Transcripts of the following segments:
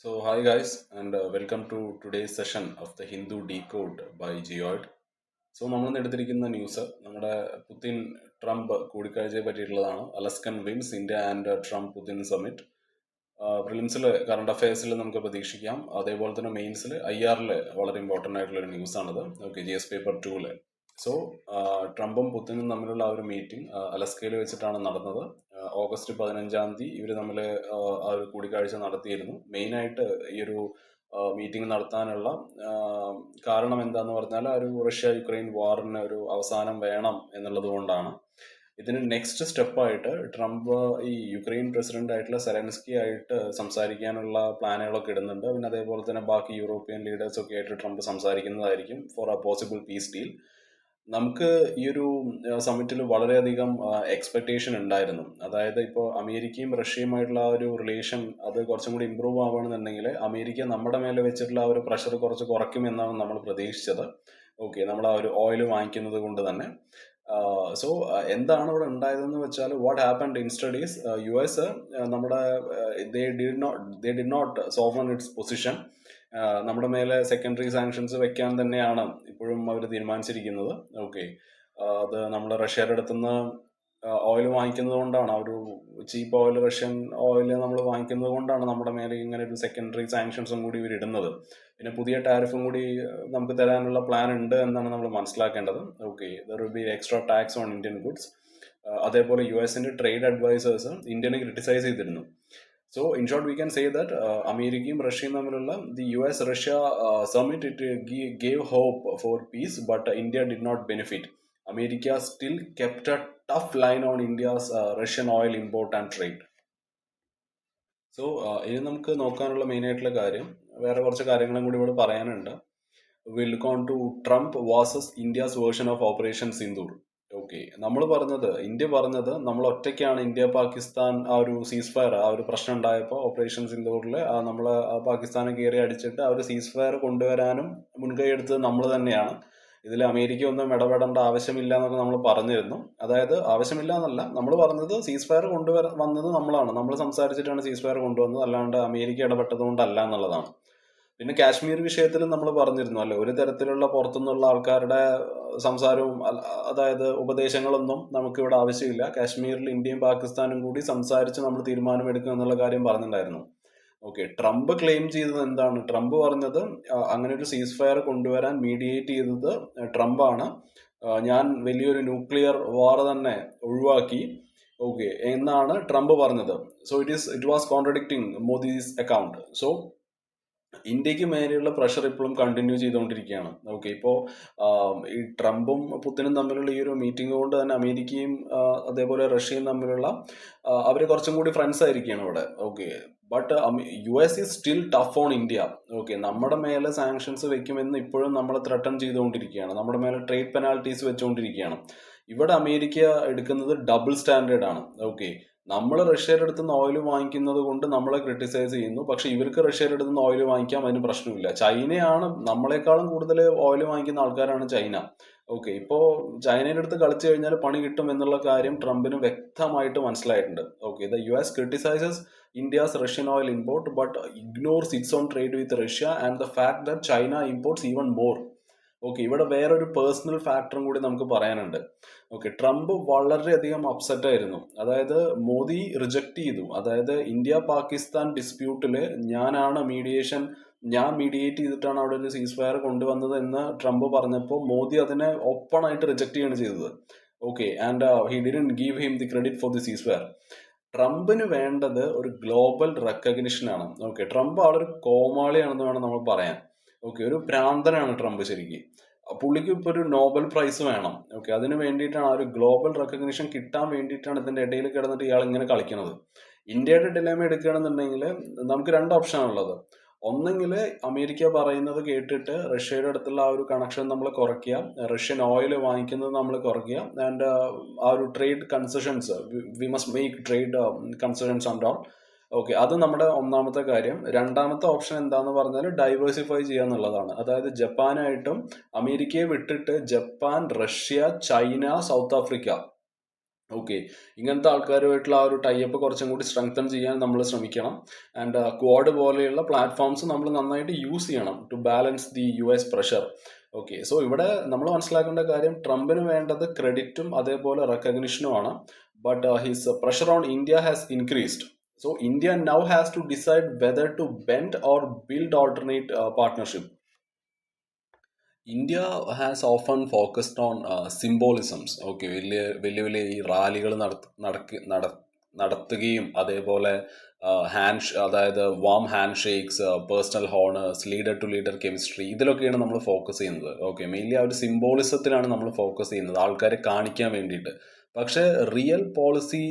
Hi guys, and welcome to today's session of the Hindu Decode by Geoid. നമ്മൾ ഇന്ന് എടുത്തിരിക്കുന്ന news നമ്മുടെ Putin Trump കൂടിക്കാഴ്ചയെ പറ്റിയിട്ടുള്ളതാണ്. Alaskan wins India and Trump Putin summit. പ്രിലിംസിൽ current അഫയേഴ്സിൽ നമുക്ക് പ്രതീക്ഷിക്കാം. അതേപോലെ തന്നെ മെയിൻസിൽ IR വളരെ ഇമ്പോർട്ടൻ്റ് ആയിട്ടുള്ള ഒരു ന്യൂസ് ആണത്. Okay, GS paper 2. സോ ട്രംപും പുതിനും തമ്മിലുള്ള ആ ഒരു മീറ്റിംഗ് അലസ്കയിൽ വെച്ചിട്ടാണ് നടന്നത്. ഓഗസ്റ്റ് 15 ഇവർ തമ്മിൽ ആ ഒരു കൂടിക്കാഴ്ച നടത്തിയിരുന്നു. മെയിനായിട്ട് ഈ ഒരു മീറ്റിംഗ് നടത്താനുള്ള കാരണം എന്താന്ന് പറഞ്ഞാൽ ആ ഒരു റഷ്യ യുക്രൈൻ വാറിന് ഒരു അവസാനം വേണം എന്നുള്ളത് കൊണ്ടാണ്. ഇതിന് നെക്സ്റ്റ് സ്റ്റെപ്പായിട്ട് ട്രംപ് ഈ യുക്രൈൻ പ്രസിഡന്റ് ആയിട്ടുള്ള സെലൻസ്കി ആയിട്ട് സംസാരിക്കാനുള്ള പ്ലാനുകളൊക്കെ ഇടുന്നുണ്ട്. പിന്നെ അതേപോലെ തന്നെ ബാക്കി യൂറോപ്യൻ ലീഡേഴ്സ് ഒക്കെ ആയിട്ട് ട്രംപ് സംസാരിക്കുന്നതായിരിക്കും for a possible peace deal. നമുക്ക് ഈ ഒരു സമ്മിറ്റിൽ വളരെയധികം എക്സ്പെക്ടേഷൻ ഉണ്ടായിരുന്നു. അതായത് ഇപ്പോൾ അമേരിക്കയും റഷ്യയുമായിട്ടുള്ള ആ ഒരു റിലേഷൻ അത് കുറച്ചും കൂടി ഇമ്പ്രൂവ് ആവുകയാണെന്നുണ്ടെങ്കിൽ അമേരിക്ക നമ്മുടെ മേലെ വെച്ചിട്ടുള്ള ആ ഒരു പ്രഷർ കുറച്ച് കുറയ്ക്കുമെന്നാണ് നമ്മൾ പ്രതീക്ഷിച്ചത്. ഓക്കെ, നമ്മൾ ആ ഒരു ഓയിൽ വാങ്ങിക്കുന്നത് കൊണ്ട് തന്നെ. സോ എന്താണ് ഇവിടെ ഉണ്ടായതെന്ന് വെച്ചാൽ what happened instead is US നമ്മുടെ they did not soften its position. നമ്മുടെ മേലെ സെക്കൻഡറി സാങ്ഷൻസ് വെക്കാൻ തന്നെയാണ് ഇപ്പോഴും അവർ തീരുമാനിച്ചിരിക്കുന്നത്. ഓക്കെ, അത് നമ്മൾ റഷ്യയുടെ അടുത്തുനിന്ന് ഓയിൽ വാങ്ങിക്കുന്നത് കൊണ്ടാണ്, ആ ഒരു ചീപ്പ് ഓയിൽ റഷ്യൻ ഓയിൽ നമ്മൾ വാങ്ങിക്കുന്നത് കൊണ്ടാണ് നമ്മുടെ മേലെ ഇങ്ങനെ ഒരു സെക്കൻഡറി സാങ്ഷൻസും കൂടി ഇവർ ഇടുന്നത്. പിന്നെ പുതിയ ടാരിഫും കൂടി നമുക്ക് തരാനുള്ള പ്ലാൻ ഉണ്ട് എന്നാണ് നമ്മൾ മനസ്സിലാക്കേണ്ടത്. Okay, there will be extra tax on Indian goods. അതേപോലെ US ട്രേഡ് അഡ്വൈസേഴ്സ് ഇന്ത്യനെ ക്രിട്ടിസൈസ് ചെയ്തിരുന്നു. So in short we can say that അമേരിക്കയും റഷ്യയും തമ്മിലുള്ള the US Russia summit it gave hope for peace, but India did not benefit. America still kept a tough line on India's Russian oil import and trade. So ഇനി നമുക്ക് നോക്കാനുള്ള main ആയിട്ടുള്ള കാര്യം, വേറെ കുറച്ച് കാര്യങ്ങളും കൂടി ഇവിടെ പറയാനുണ്ട്. Will look on to Trump versus India's version of operation Sindoor. Okay, India പറഞ്ഞത് നമ്മൾ ഒറ്റയ്ക്കാണ് ഇന്ത്യ പാകിസ്ഥാൻ ആ ഒരു സീസ് ഫയർ, ആ ഒരു പ്രശ്നം ഉണ്ടായപ്പോൾ ഓപ്പറേഷൻ സിന്ദൂറിൽ നമ്മൾ പാകിസ്ഥാനെ കയറി അടിച്ചിട്ട് ആ ഒരു സീസ് ഫയർ കൊണ്ടുവരാനും മുൻകൈ എടുത്തത് നമ്മൾ തന്നെയാണ്. ഇതിൽ അമേരിക്ക ഒന്നും ഇടപെടേണ്ട ആവശ്യമില്ല എന്നൊക്കെ നമ്മൾ പറഞ്ഞിരുന്നു. അതായത് ആവശ്യമില്ല എന്നല്ല, നമ്മൾ പറഞ്ഞത് സീസ് ഫയർ വന്നത് നമ്മളാണ്, നമ്മൾ സംസാരിച്ചിട്ടാണ് സീസ് ഫയർ കൊണ്ടുവന്നത്, അല്ലാണ്ട് അമേരിക്ക ഇടപെട്ടത് കൊണ്ടല്ല എന്നുള്ളതാണ്. പിന്നെ കാശ്മീർ വിഷയത്തിൽ നമ്മൾ പറഞ്ഞിരുന്നു അല്ലെ, ഒരു തരത്തിലുള്ള പുറത്തുനിന്നുള്ള ആൾക്കാരുടെ സംസാരവും അതായത് ഉപദേശങ്ങളൊന്നും നമുക്ക് ഇവിടെ ആവശ്യമില്ല. കാശ്മീരിൽ ഇന്ത്യയും പാകിസ്ഥാനും കൂടി സംസാരിച്ച് നമ്മൾ തീരുമാനമെടുക്കും എന്നുള്ള കാര്യം പറഞ്ഞിട്ടുണ്ടായിരുന്നു. ഓക്കെ, ട്രംപ് ക്ലെയിം ചെയ്തത് എന്താണ്? ട്രംപ് പറഞ്ഞത് അങ്ങനെ ഒരു സീസ് ഫയർ കൊണ്ടുവരാൻ മീഡിയേറ്റ് ചെയ്തത് ട്രംപ് ആണ്. ഞാൻ വലിയൊരു ന്യൂക്ലിയർ വാർ തന്നെ ഒഴിവാക്കി, ഓക്കെ, എന്നാണ് ട്രംപ് പറഞ്ഞത്. So it was contradicting Modi's account. So ഇന്ത്യക്ക് മേലെയുള്ള പ്രഷർ ഇപ്പോഴും കണ്ടിന്യൂ ചെയ്തുകൊണ്ടിരിക്കുകയാണ്. ഓക്കെ, ഇപ്പോൾ ഈ ട്രംപും പുതിനും തമ്മിലുള്ള ഈ ഒരു മീറ്റിംഗ് കൊണ്ട് തന്നെ അമേരിക്കയും അതേപോലെ റഷ്യയും തമ്മിലുള്ള അവർ കുറച്ചും കൂടി ഫ്രണ്ട്സ് ആയിരിക്കുകയാണ് ഇവിടെ. Okay, but US is still tough on India. Okay, നമ്മുടെ മേലെ സാങ്ഷൻസ് വെക്കുമെന്ന് ഇപ്പോഴും നമ്മൾ ത്രട്ടൺ ചെയ്തുകൊണ്ടിരിക്കുകയാണ്, നമ്മുടെ മേലെ ട്രേഡ് പെനാൽറ്റീസ് വെച്ചുകൊണ്ടിരിക്കുകയാണ്. ഇവിടെ അമേരിക്ക എടുക്കുന്നത് ഡബിൾ സ്റ്റാൻഡേർഡ് ആണ്. ഓക്കെ, നമ്മൾ റഷ്യയുടെ അടുത്ത് നിന്ന് ഓയിൽ വാങ്ങിക്കുന്നത് കൊണ്ട് നമ്മളെ ക്രിട്ടിസൈസ് ചെയ്യുന്നു, പക്ഷെ ഇവർക്ക് റഷ്യയുടെ അടുത്ത് നിന്ന് ഓയിൽ വാങ്ങിക്കാം, അതിന് പ്രശ്നമില്ല. ചൈനയാണ് നമ്മളെക്കാളും കൂടുതൽ ഓയിൽ വാങ്ങിക്കുന്ന ആൾക്കാരാണ് ചൈന. ഓക്കെ, ഇപ്പോൾ ചൈനയുടെ അടുത്ത് കളിച്ചു കഴിഞ്ഞാൽ പണി കിട്ടും എന്നുള്ള കാര്യം ട്രംപിന് വ്യക്തമായിട്ട് മനസ്സിലായിട്ടുണ്ട്. Okay, the US ക്രിട്ടിസൈസസ് India's Russian oil import but ignores it's on trade with Russia and the fact that China imports even more. Okay, ഇവിടെ വേറൊരു പേഴ്സണൽ ഫാക്ടറും കൂടി നമുക്ക് പറയാനുണ്ട്. ഓക്കെ, ട്രംപ് വളരെയധികം അപ്സെറ്റ് ആയിരുന്നു. അതായത് മോദി റിജക്ട് ചെയ്തു. അതായത് ഇന്ത്യ പാകിസ്ഥാൻ ഡിസ്പ്യൂട്ടിൽ ഞാൻ മീഡിയേറ്റ് ചെയ്തിട്ടാണ് അവിടെ ഒരു സീസ് ഫയർ കൊണ്ടുവന്നത് എന്ന് ട്രംപ് പറഞ്ഞപ്പോൾ മോദി അതിനെ ഓപ്പൺ ആയിട്ട് റിജക്ട് ചെയ്യാണ് ചെയ്തത്. Okay, and he didn't give him the credit for the സീസ് ഫയർ. ട്രംപിന് വേണ്ടത് ഒരു ഗ്ലോബൽ റെക്കഗ്നിഷൻ ആണ്. ഓക്കെ, ട്രംപ് ആളൊരു കോമാളിയാണെന്ന് വേണം നമ്മൾ പറയാൻ. ഓക്കെ, ഒരു ഭ്രാന്തനാണ് ട്രംപ് ശരിക്കും. പുള്ളിക്ക് ഇപ്പോൾ ഒരു നോബൽ പ്രൈസ് വേണം. ഓക്കെ, അതിന് വേണ്ടിയിട്ടാണ്, ആ ഒരു ഗ്ലോബൽ റെക്കഗ്നിഷൻ കിട്ടാൻ വേണ്ടിയിട്ടാണ് ഇതിന്റെ ഇടയിൽ കിടന്നിട്ട് ഇയാൾ ഇങ്ങനെ കളിക്കുന്നത്. ഇന്ത്യയുടെ ഡിലേമ എടുക്കുകയാണെന്നുണ്ടെങ്കിൽ നമുക്ക് രണ്ട് ഓപ്ഷൻ ആണുള്ളത്. ഒന്നെങ്കിൽ അമേരിക്ക പറയുന്നത് കേട്ടിട്ട് റഷ്യയുടെ അടുത്തുള്ള ആ ഒരു കണക്ഷൻ നമ്മൾ കുറയ്ക്കുക, റഷ്യൻ ഓയിൽ വാങ്ങിക്കുന്നത് നമ്മൾ കുറയ്ക്കുക, ആൻഡ് ആ ഒരു trade concessions, V must make trade concessions and all. Okay, അത് നമ്മുടെ ഒന്നാമത്തെ കാര്യം. രണ്ടാമത്തെ ഓപ്ഷൻ എന്താന്ന് പറഞ്ഞാൽ ഡൈവേഴ്സിഫൈ ചെയ്യുക എന്നുള്ളതാണ്. അതായത് ജപ്പാനായിട്ടും അമേരിക്കയെ വിട്ടിട്ട് Japan, Russia, China, south Africa, okay, ഇങ്ങനത്തെ ആൾക്കാരുമായിട്ടുള്ള ആ ഒരു ടൈപ്പ് കുറച്ചും കൂടി സ്ട്രെങ്തൻ ചെയ്യാൻ നമ്മൾ ശ്രമിക്കണം. ആൻഡ് ക്വാഡ് പോലെയുള്ള പ്ലാറ്റ്ഫോംസ് നമ്മൾ നന്നായിട്ട് യൂസ് ചെയ്യണം to balance the US pressure. Okay, so ഇവിടെ നമ്മൾ മനസ്സിലാക്കേണ്ട കാര്യം, ട്രംപിന് വേണ്ടത് ക്രെഡിറ്റും അതേപോലെ റെക്കഗ്നിഷനുമാണ്. But his pressure on India has increased. So India now has to decide whether to bend or build alternate partnership. India has often focused on symbolisms. Okay, വലിയ വലിയ വലിയ ഈ റാലികൾ നടത്തുകയും അതേപോലെ അതായത് warm handshakes, personal honours, leader to leader chemistry, ഇതിലൊക്കെയാണ് നമ്മൾ ഫോക്കസ് ചെയ്യുന്നത്. ഓക്കെ, മെയിൻലി ആ ഒരു സിംബോളിസത്തിലാണ് നമ്മൾ ഫോക്കസ് ചെയ്യുന്നത്, ആൾക്കാരെ കാണിക്കാൻ വേണ്ടിയിട്ട്. പക്ഷേ റിയൽ പോളിസി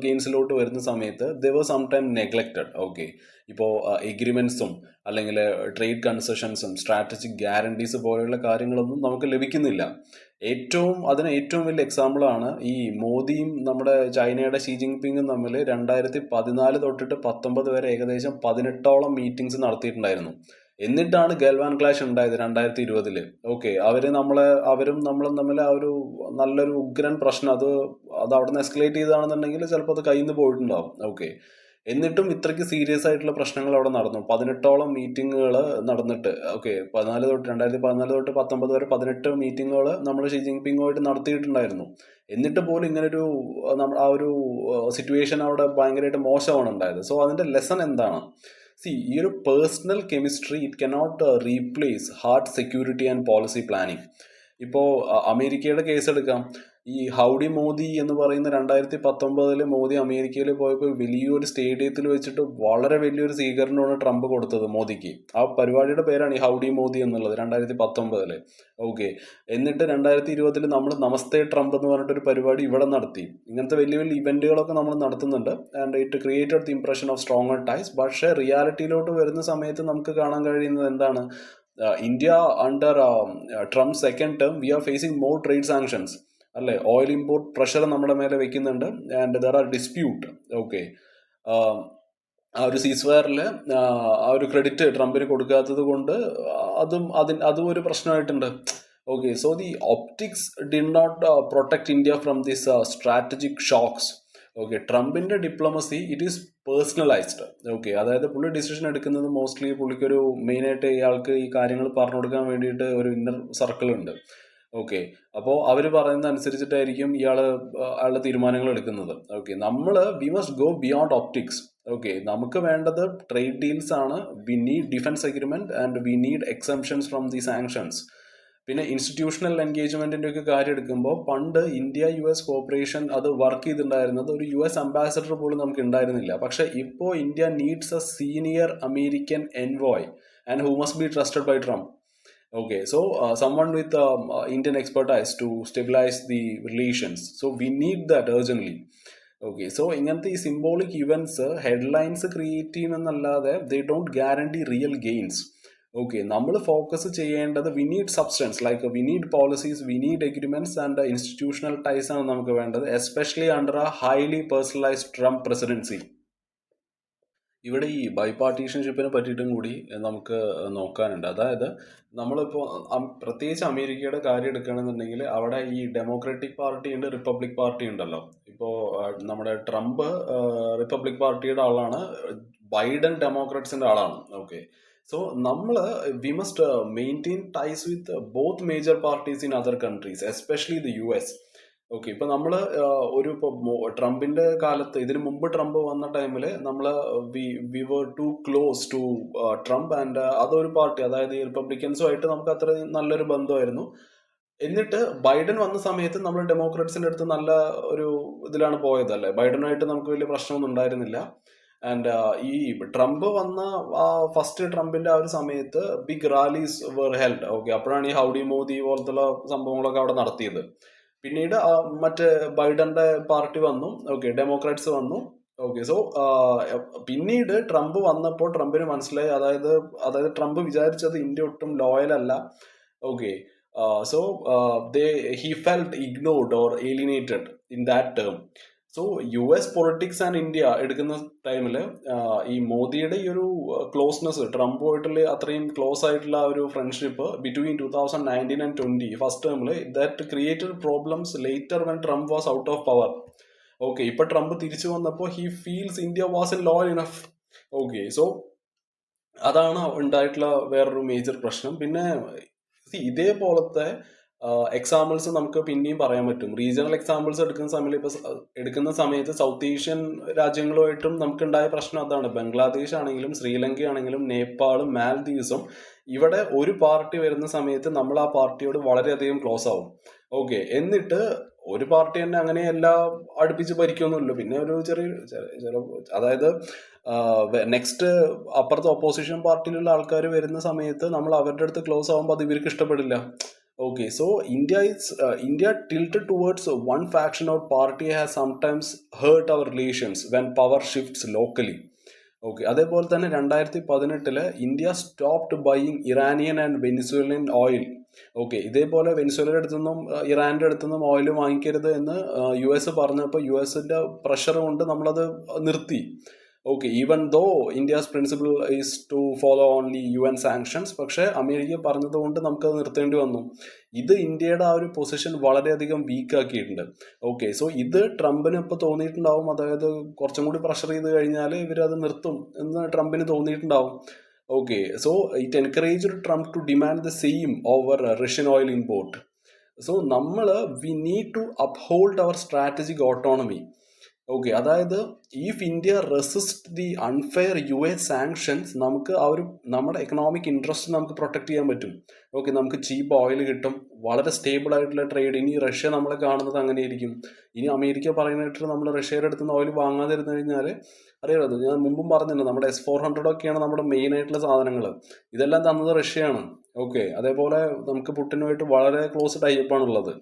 ഗെയിൻസിലോട്ട് വരുന്ന സമയത്ത് ദേ വർ സം ടൈം നെഗ്ലക്റ്റഡ്. ഓക്കെ, ഇപ്പോൾ എഗ്രിമെന്റ്സും അല്ലെങ്കിൽ ട്രേഡ് കൺസെഷൻസും സ്ട്രാറ്റജിക് ഗ്യാരണ്ടീസ് പോലെയുള്ള കാര്യങ്ങളൊന്നും നമുക്ക് ലഭിക്കുന്നില്ല. അതിന് ഏറ്റവും വലിയ എക്സാമ്പിളാണ് ഈ മോദിയും നമ്മുടെ ചൈനയുടെ ഷീ ജിൻപിങ്ങും തമ്മിൽ 2014 തൊട്ടിട്ട് 19 വരെ ഏകദേശം 18ഓളം മീറ്റിംഗ്സ് നടത്തിയിട്ടുണ്ടായിരുന്നു. എന്നിട്ടാണ് ഗൽവാൻ ക്ലാഷ് ഉണ്ടായത് 2020. ഓക്കെ, അവരും നമ്മളും തമ്മിൽ ആ ഒരു നല്ലൊരു ഉഗ്രൻ പ്രശ്നം, അത് അവിടെ നിന്ന് എസ്കലേറ്റ് ചെയ്താണെന്നുണ്ടെങ്കിൽ ചിലപ്പോൾ അത് കയ്യിൽ നിന്ന് പോയിട്ടുണ്ടാവും. ഓക്കെ, എന്നിട്ടും ഇത്രയ്ക്ക് സീരിയസ് ആയിട്ടുള്ള പ്രശ്നങ്ങൾ അവിടെ നടന്നു. 18ഓളം മീറ്റിങ്ങുകൾ നടന്നിട്ട്. ഓക്കെ, 2014 തൊട്ട് 19 വരെ 18 മീറ്റിങ്ങുകൾ നമ്മൾ ഷീ ജിൻപിങ്ങുമായിട്ട് നടത്തിയിട്ടുണ്ടായിരുന്നു. എന്നിട്ട് പോലും ഇങ്ങനൊരു ആ ഒരു സിറ്റുവേഷൻ അവിടെ ഭയങ്കരമായിട്ട് മോശമാണ് ഉണ്ടായത്. സോ അതിന്റെ ലെസൺ എന്താണ്? ഈ ഒരു personal chemistry it cannot replace hard security and policy planning. ഇപ്പോൾ അമേരിക്കയുടെ കേസ് എടുക്കാം. ഈ ഹൗഡി മോദി എന്ന് പറയുന്ന 2019 മോദി അമേരിക്കയിൽ പോയപ്പോൾ വലിയൊരു സ്റ്റേഡിയത്തിൽ വെച്ചിട്ട് വളരെ വലിയൊരു സ്വീകരണമാണ് ട്രംപ് കൊടുത്തത് മോദിക്ക്. ആ പരിപാടിയുടെ പേരാണ് ഈ ഹൗഡി മോദി എന്നുള്ളത്, 2019. ഓക്കെ, എന്നിട്ട് 2020 നമ്മൾ നമസ്തേ ട്രംപ് എന്ന് പറഞ്ഞിട്ടൊരു പരിപാടി ഇവിടെ നടത്തി. ഇങ്ങനത്തെ വലിയ വലിയ ഇവന്റുകളൊക്കെ നമ്മൾ നടത്തുന്നുണ്ട്. And it created the impression of stronger ties. പക്ഷേ റിയാലിറ്റിയിലോട്ട് വരുന്ന സമയത്ത് നമുക്ക് കാണാൻ കഴിയുന്നത് എന്താണ്? India under Trump second term we are facing more trade sanctions, അല്ലെ? ഓയിൽ ഇമ്പോർട്ട് പ്രഷർ നമ്മുടെ മേലെ വെക്കുന്നുണ്ട്. And there are dispute. Okay, ആ ഒരു സീസ്വയറിൽ ആ ഒരു ക്രെഡിറ്റ് ട്രംപിന് കൊടുക്കാത്തത് കൊണ്ട് അതും ഒരു പ്രശ്നമായിട്ടുണ്ട്. Okay, so the optics did not protect India from this strategic shocks. Okay, ട്രംപിന്റെ diplomacy it is personalised. Okay, അതായത് പുള്ളി ഡിസിഷൻ എടുക്കുന്നത് മോസ്റ്റ്ലി പുള്ളിക്കൊരു മെയിനായിട്ട് ഇയാൾക്ക് ഈ കാര്യങ്ങൾ പറഞ്ഞു കൊടുക്കാൻ വേണ്ടിയിട്ട് ഒരു ഇന്നർ സർക്കിൾ ഉണ്ട്. ഓക്കെ, അപ്പോൾ അവർ പറയുന്നത് അനുസരിച്ചിട്ടായിരിക്കും അയാളുടെ തീരുമാനങ്ങൾ എടുക്കുന്നത്. Okay, we must go beyond optics. Okay, നമുക്ക് വേണ്ടത് ട്രേഡ് ഡീൽസ് ആണ്. We need defence agreement and we need exemptions from the sanctions. പിന്നെ ഇൻസ്റ്റിറ്റ്യൂഷണൽ എൻഗേജ്മെന്റിന്റെ ഒക്കെ കാര്യം എടുക്കുമ്പോൾ പണ്ട് ഇന്ത്യ US കോപ്പറേഷൻ അത് വർക്ക് ചെയ്തിട്ടുണ്ടായിരുന്നത് ഒരു US അംബാസഡർ പോലും നമുക്ക് ഉണ്ടായിരുന്നില്ല. പക്ഷെ ഇപ്പോൾ India needs a senior American envoy and who must be trusted by Trump. Okay, so someone with Indian expertise to stabilize the relations. So we need that urgently. Okay, so ഇങ്ങനത്തെ ഈ symbolic events headlines create ചെയ്യുമെന്നല്ലാതെ they don't guarantee real gains. Okay, നമ്മൾ focus ചെയ്യേണ്ടത് we need substance, like we need policies, we need agreements and institutional ties ആണ് നമുക്ക് വേണ്ടത്, especially under a highly personalised Trump presidency. ഇവിടെ ഈ ബൈപാർട്ടീഷൻഷിപ്പിനെ പറ്റിയിട്ടും കൂടി നമുക്ക് നോക്കാനുണ്ട്. അതായത് നമ്മളിപ്പോൾ പ്രത്യേകിച്ച് അമേരിക്കയുടെ കാര്യം എടുക്കുകയാണെന്നുണ്ടെങ്കിൽ അവിടെ ഈ ഡെമോക്രാറ്റിക് പാർട്ടി ഉണ്ട്, റിപ്പബ്ലിക് പാർട്ടി ഉണ്ടല്ലോ. ഇപ്പോൾ നമ്മുടെ ട്രംപ് റിപ്പബ്ലിക് പാർട്ടിയുടെ ആളാണ്, ബൈഡൻ ഡെമോക്രാറ്റ്സിന്റെ ആളാണ്. Okay, so we must maintain ties with both major parties in other countries, especially the US. Okay, ഇപ്പൊ നമ്മള് ട്രംപിന്റെ കാലത്ത്, ഇതിനു മുമ്പ് ട്രംപ് വന്ന ടൈമില് we were too close to Trump and അതൊരു പാർട്ടി, അതായത് ഈ റിപ്പബ്ലിക്കൻസുമായിട്ട് നമുക്ക് അത്ര നല്ലൊരു ബന്ധമായിരുന്നു. എന്നിട്ട് ബൈഡൻ വന്ന സമയത്ത് നമ്മൾ ഡെമോക്രാറ്റ്സിന്റെ അടുത്ത് നല്ല ഒരു ഇതിലാണ് പോയത്, അല്ലെ? ബൈഡനുമായിട്ട് നമുക്ക് വലിയ പ്രശ്നമൊന്നും ഉണ്ടായിരുന്നില്ല. ആൻഡ് ഈ ട്രംപ് വന്ന ഫസ്റ്റ് ട്രംപിന്റെ ആ ഒരു സമയത്ത് ബിഗ് റാലീസ് വർ ഹെൽഡ്. ഓക്കെ, അപ്പോഴാണ് ഈ ഹൗഡി മോദി പോലത്തുള്ള സംഭവങ്ങളൊക്കെ അവിടെ നടത്തിയത്. പിന്നീട് മറ്റേ ബൈഡന്റെ പാർട്ടി വന്നു. ഓക്കെ, ഡെമോക്രാറ്റ്സ് വന്നു. ഓക്കെ, സോ പിന്നീട് ട്രംപ് വന്നപ്പോൾ ട്രംപിന് മനസ്സിലായി, അതായത് ട്രംപ് വിചാരിച്ചത് ഇന്ത്യ ഒട്ടും ലോയൽ അല്ല. Okay, so he felt ignored or alienated in that term. So US politics and India എടുക്കുന്ന ടൈമിൽ ഈ മോദിയുടെ ഈ ഒരു ക്ലോസ്നെസ്, ട്രംപുമായിട്ടുള്ള അത്രയും ക്ലോസ് ആയിട്ടുള്ള ഒരു ഫ്രണ്ട്ഷിപ്പ് ബിറ്റ്വീൻ 2019 and 20 ഫസ്റ്റ് ടേമിൽ that created problems later when Trump was out of power. Okay, ഇപ്പൊ ട്രംപ് തിരിച്ചു വന്നപ്പോൾ he feels India was loyal enough. Okay, so അതാണ് ഉണ്ടായിട്ടുള്ള വേറൊരു മേജർ പ്രശ്നം. പിന്നെ ഇതേപോലത്തെ എക്സാമ്പിൾസ് നമുക്ക് പിന്നെയും പറയാൻ പറ്റും. റീജിയണൽ എക്സാമ്പിൾസ് എടുക്കുന്ന സമയത്ത് സൗത്ത് ഏഷ്യൻ രാജ്യങ്ങളുമായിട്ടും നമുക്കുണ്ടായ പ്രശ്നം അതാണ്. ബംഗ്ലാദേശ് ആണെങ്കിലും ശ്രീലങ്ക ആണെങ്കിലും നേപ്പാളും മാൽദീവ്സും ഇവിടെ ഒരു പാർട്ടി വരുന്ന സമയത്ത് നമ്മൾ ആ പാർട്ടിയോട് വളരെയധികം ക്ലോസ് ആവും. ഓക്കെ, എന്നിട്ട് ഒരു പാർട്ടി തന്നെ അങ്ങനെ എല്ലാം അടുപ്പിച്ച് ഭരിക്കൊന്നുമില്ല. പിന്നെ ഒരു അതായത് നെക്സ്റ്റ് അപ്പുറത്തെ ഓപ്പോസിഷൻ പാർട്ടിയിലുള്ള ആൾക്കാർ വരുന്ന സമയത്ത് നമ്മൾ അവരുടെ അടുത്ത് ക്ലോസ് ആകുമ്പോൾ അത് ഇവർക്ക് ഇഷ്ടപ്പെടില്ല. Okay, so India tilted towards one faction or party has sometimes hurt our relations when power shifts locally. Okay, അതേപോലെ തന്നെ 2018 India stopped buying Iranian and Venezuelan oil. Okay, ഇതേപോലെ വെനിസ്വേലയുടെ അടുത്തുനിന്നും ഇറാന്റെ അടുത്തുനിന്നും ഓയിൽ വാങ്ങിക്കരുത് എന്ന് US പറഞ്ഞപ്പോൾ US-ന്റെ പ്രഷർ കൊണ്ട് നമ്മളത് നിർത്തി. Okay, even though India's principle is to follow only UN sanctions, പക്ഷെ അമേരിക്ക പറഞ്ഞതുകൊണ്ട് നമുക്കത് നിർത്തേണ്ടി വന്നു. ഇത് ഇന്ത്യയുടെ ആ ഒരു പൊസിഷൻ വളരെയധികം വീക്ക് ആക്കിയിട്ടുണ്ട്. ഓക്കെ, സോ ഇത് ട്രംപിന് ഇപ്പോൾ തോന്നിയിട്ടുണ്ടാവും, അതായത് കുറച്ചും കൂടി പ്രഷർ ചെയ്ത് കഴിഞ്ഞാൽ ഇവരത് നിർത്തും എന്ന് ട്രംപിന് തോന്നിയിട്ടുണ്ടാവും. Okay, so it encouraged Trump to demand the same over Russian oil import. So we need to uphold our strategic autonomy. Okay, അതായത് if India resist the unfair US sanctions, നമുക്ക് ആ ഒരു നമ്മുടെ എക്കണോമിക് ഇൻട്രസ്റ്റ് നമുക്ക് protect ചെയ്യാൻ പറ്റും. Okay, നമുക്ക് ചീപ്പ് oil കിട്ടും, വളരെ സ്റ്റേബിൾ ആയിട്ടുള്ള ട്രേഡ്. ഇനി റഷ്യ നമ്മളെ കാണുന്നത് അങ്ങനെയായിരിക്കും. ഇനി അമേരിക്ക പറയുന്നിട്ട് നമ്മൾ റഷ്യയുടെ അടുത്ത് നിന്ന് ഓയിൽ വാങ്ങാതിരുന്നു കഴിഞ്ഞാൽ അറിയാമത്, ഞാൻ മുമ്പും പറഞ്ഞിട്ടുണ്ട്, നമ്മുടെ S-400 ഒക്കെയാണ് നമ്മുടെ മെയിൻ ആയിട്ടുള്ള സാധനങ്ങൾ. ഇതെല്ലാം തന്നത് റഷ്യയാണ്. ഓക്കെ, അതേപോലെ നമുക്ക് പുട്ടിനുമായിട്ട് വളരെ ക്ലോസ് ടൈപ്പാണുള്ളത്.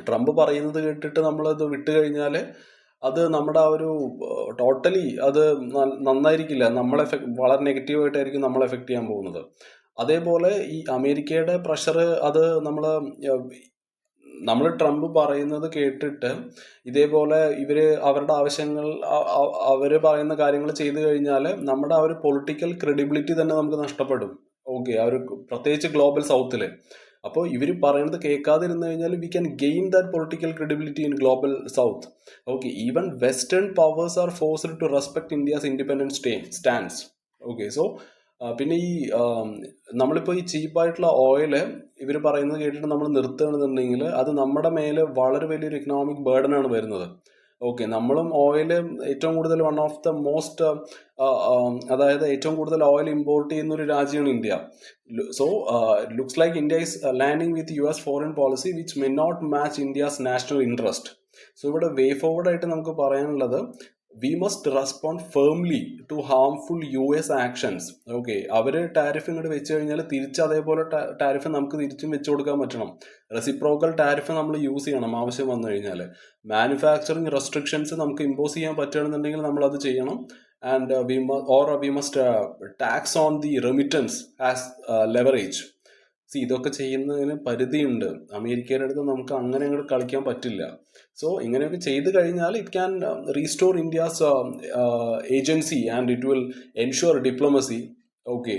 ട്രംപ് പറയുന്നത് കേട്ടിട്ട് നമ്മളത് വിട്ട് കഴിഞ്ഞാൽ അത് നമ്മുടെ ആ ഒരു ടോട്ടലി അത് നന്നായിരിക്കില്ല. വളരെ നെഗറ്റീവായിട്ടായിരിക്കും നമ്മളെ എഫക്ട് ചെയ്യാൻ പോകുന്നത്. അതേപോലെ ഈ അമേരിക്കയുടെ പ്രഷർ അത് നമ്മൾ ട്രംപ് പറയുന്നത് കേട്ടിട്ട് ഇതേപോലെ അവരുടെ ആവശ്യങ്ങൾ അവര് പറയുന്ന കാര്യങ്ങൾ ചെയ്തു കഴിഞ്ഞാൽ നമ്മുടെ ആ ഒരു പൊളിറ്റിക്കൽ ക്രെഡിബിലിറ്റി തന്നെ നമുക്ക് നഷ്ടപ്പെടും. ഓക്കെ, ആ ഒരു പ്രത്യേകിച്ച് ഗ്ലോബൽ സൗത്തില്. അപ്പോൾ ഇവർ പറയുന്നത് കേൾക്കാതിരുന്നു കഴിഞ്ഞാൽ we can gain that political credibility in global south. Okay, even western powers are forced to respect India's independence stands. Okay, so പിന്നെ നമ്മളിപ്പോൾ ഈ ചീപ്പായിട്ടുള്ള ഓയില് ഇവർ പറയുന്നത് കേട്ടിട്ട് നമ്മൾ നിർത്തുകയാണെന്നുണ്ടെങ്കിൽ അത് നമ്മുടെ മേലെ വളരെ വലിയൊരു ഇക്കണോമിക് ബേർഡനാണ് വരുന്നത്. ഓക്കെ, നമ്മളും ഓയിൽ ഏറ്റവും കൂടുതൽ വൺ ഓഫ് ദ മോസ്റ്റ് അതായത് ഏറ്റവും കൂടുതൽ ഓയിൽ ഇമ്പോർട്ട് ചെയ്യുന്ന ഒരു രാജ്യമാണ് India. So looks like India is landing with US foreign policy which may not match India's national interest. So ഇവിടെ വേ ഫോർവേഡ് ആയിട്ട് നമുക്ക് പറയാനുള്ളത്, we must respond firmly to harmful US actions. Okay, അവർ tariff ഇങ്ങോട്ട് വെച്ച് കഴിഞ്ഞാൽ തിരിച്ച് അതേപോലെ ടാരിഫ് നമുക്ക് തിരിച്ചും വെച്ചു കൊടുക്കാൻ പറ്റണം. റെസിപ്രോക്കൽ ടാരിഫ് നമ്മൾ യൂസ് ചെയ്യണം ആവശ്യം വന്നു കഴിഞ്ഞാൽ. മാനുഫാക്ചറിങ് റെസ്ട്രിക്ഷൻസ് നമുക്ക് ഇമ്പോസ് ചെയ്യാൻ പറ്റുകയാണെന്നുണ്ടെങ്കിൽ നമ്മളത് ചെയ്യണം. And we must tax on the remittance as leverage. ഇതൊക്കെ ചെയ്യുന്നതിന് പരിധിയുണ്ട്. അമേരിക്കയുടെ അടുത്ത് നമുക്ക് അങ്ങനെ അങ്ങോട്ട് കളിക്കാൻ പറ്റില്ല. സോ ഇങ്ങനെയൊക്കെ ചെയ്തു കഴിഞ്ഞാൽ it can restore India's agency and it will ensure diplomacy. Okay,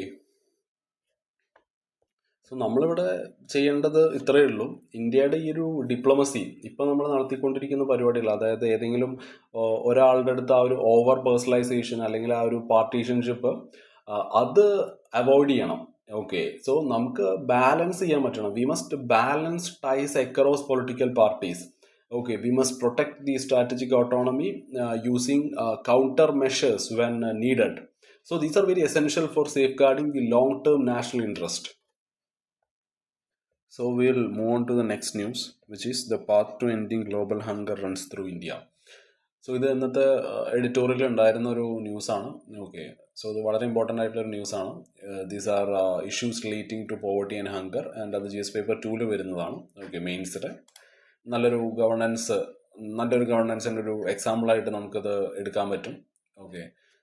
so നമ്മളിവിടെ ചെയ്യേണ്ടത് ഇത്രയേ ഉള്ളൂ. ഇന്ത്യയുടെ ഈ ഒരു ഡിപ്ലോമസി ഇപ്പം നമ്മൾ നടത്തിക്കൊണ്ടിരിക്കുന്ന പരിപാടികൾ, അതായത് ഏതെങ്കിലും ഒരാളുടെ അടുത്ത് ആ ഒരു ഓവർ പേഴ്സണലൈസേഷൻ അല്ലെങ്കിൽ ആ ഒരു പാർട്ടീഷൻഷിപ്പ് അത് അവോയ്ഡ് ചെയ്യണം. ഓക്കെ, സോ നമുക്ക് ബാലൻസ് ചെയ്യാൻ പറ്റണം. We must balance ties across political parties. Okay, we must protect the strategic autonomy using countermeasures when needed. So these are very essential for safeguarding the long-term national interest. So we'll move on to the next news, which is the path to ending global hunger runs through India. So ഇത് ഇന്നത്തെ editorial ഉണ്ടായിരുന്ന ഒരു ന്യൂസാണ്. Okay, so ഇത് വളരെ important ആയിട്ടുള്ള ഒരു ന്യൂസാണ്. These are issues relating to poverty and hunger, and അത് GS പേപ്പർ 2 വരുന്നതാണ്. ഓക്കെ, മെയിൻസിൽ നല്ലൊരു ഗവർണൻസിൻ്റെ ഒരു എക്സാമ്പിളായിട്ട് നമുക്കത് എടുക്കാൻ പറ്റും. ഓക്കെ,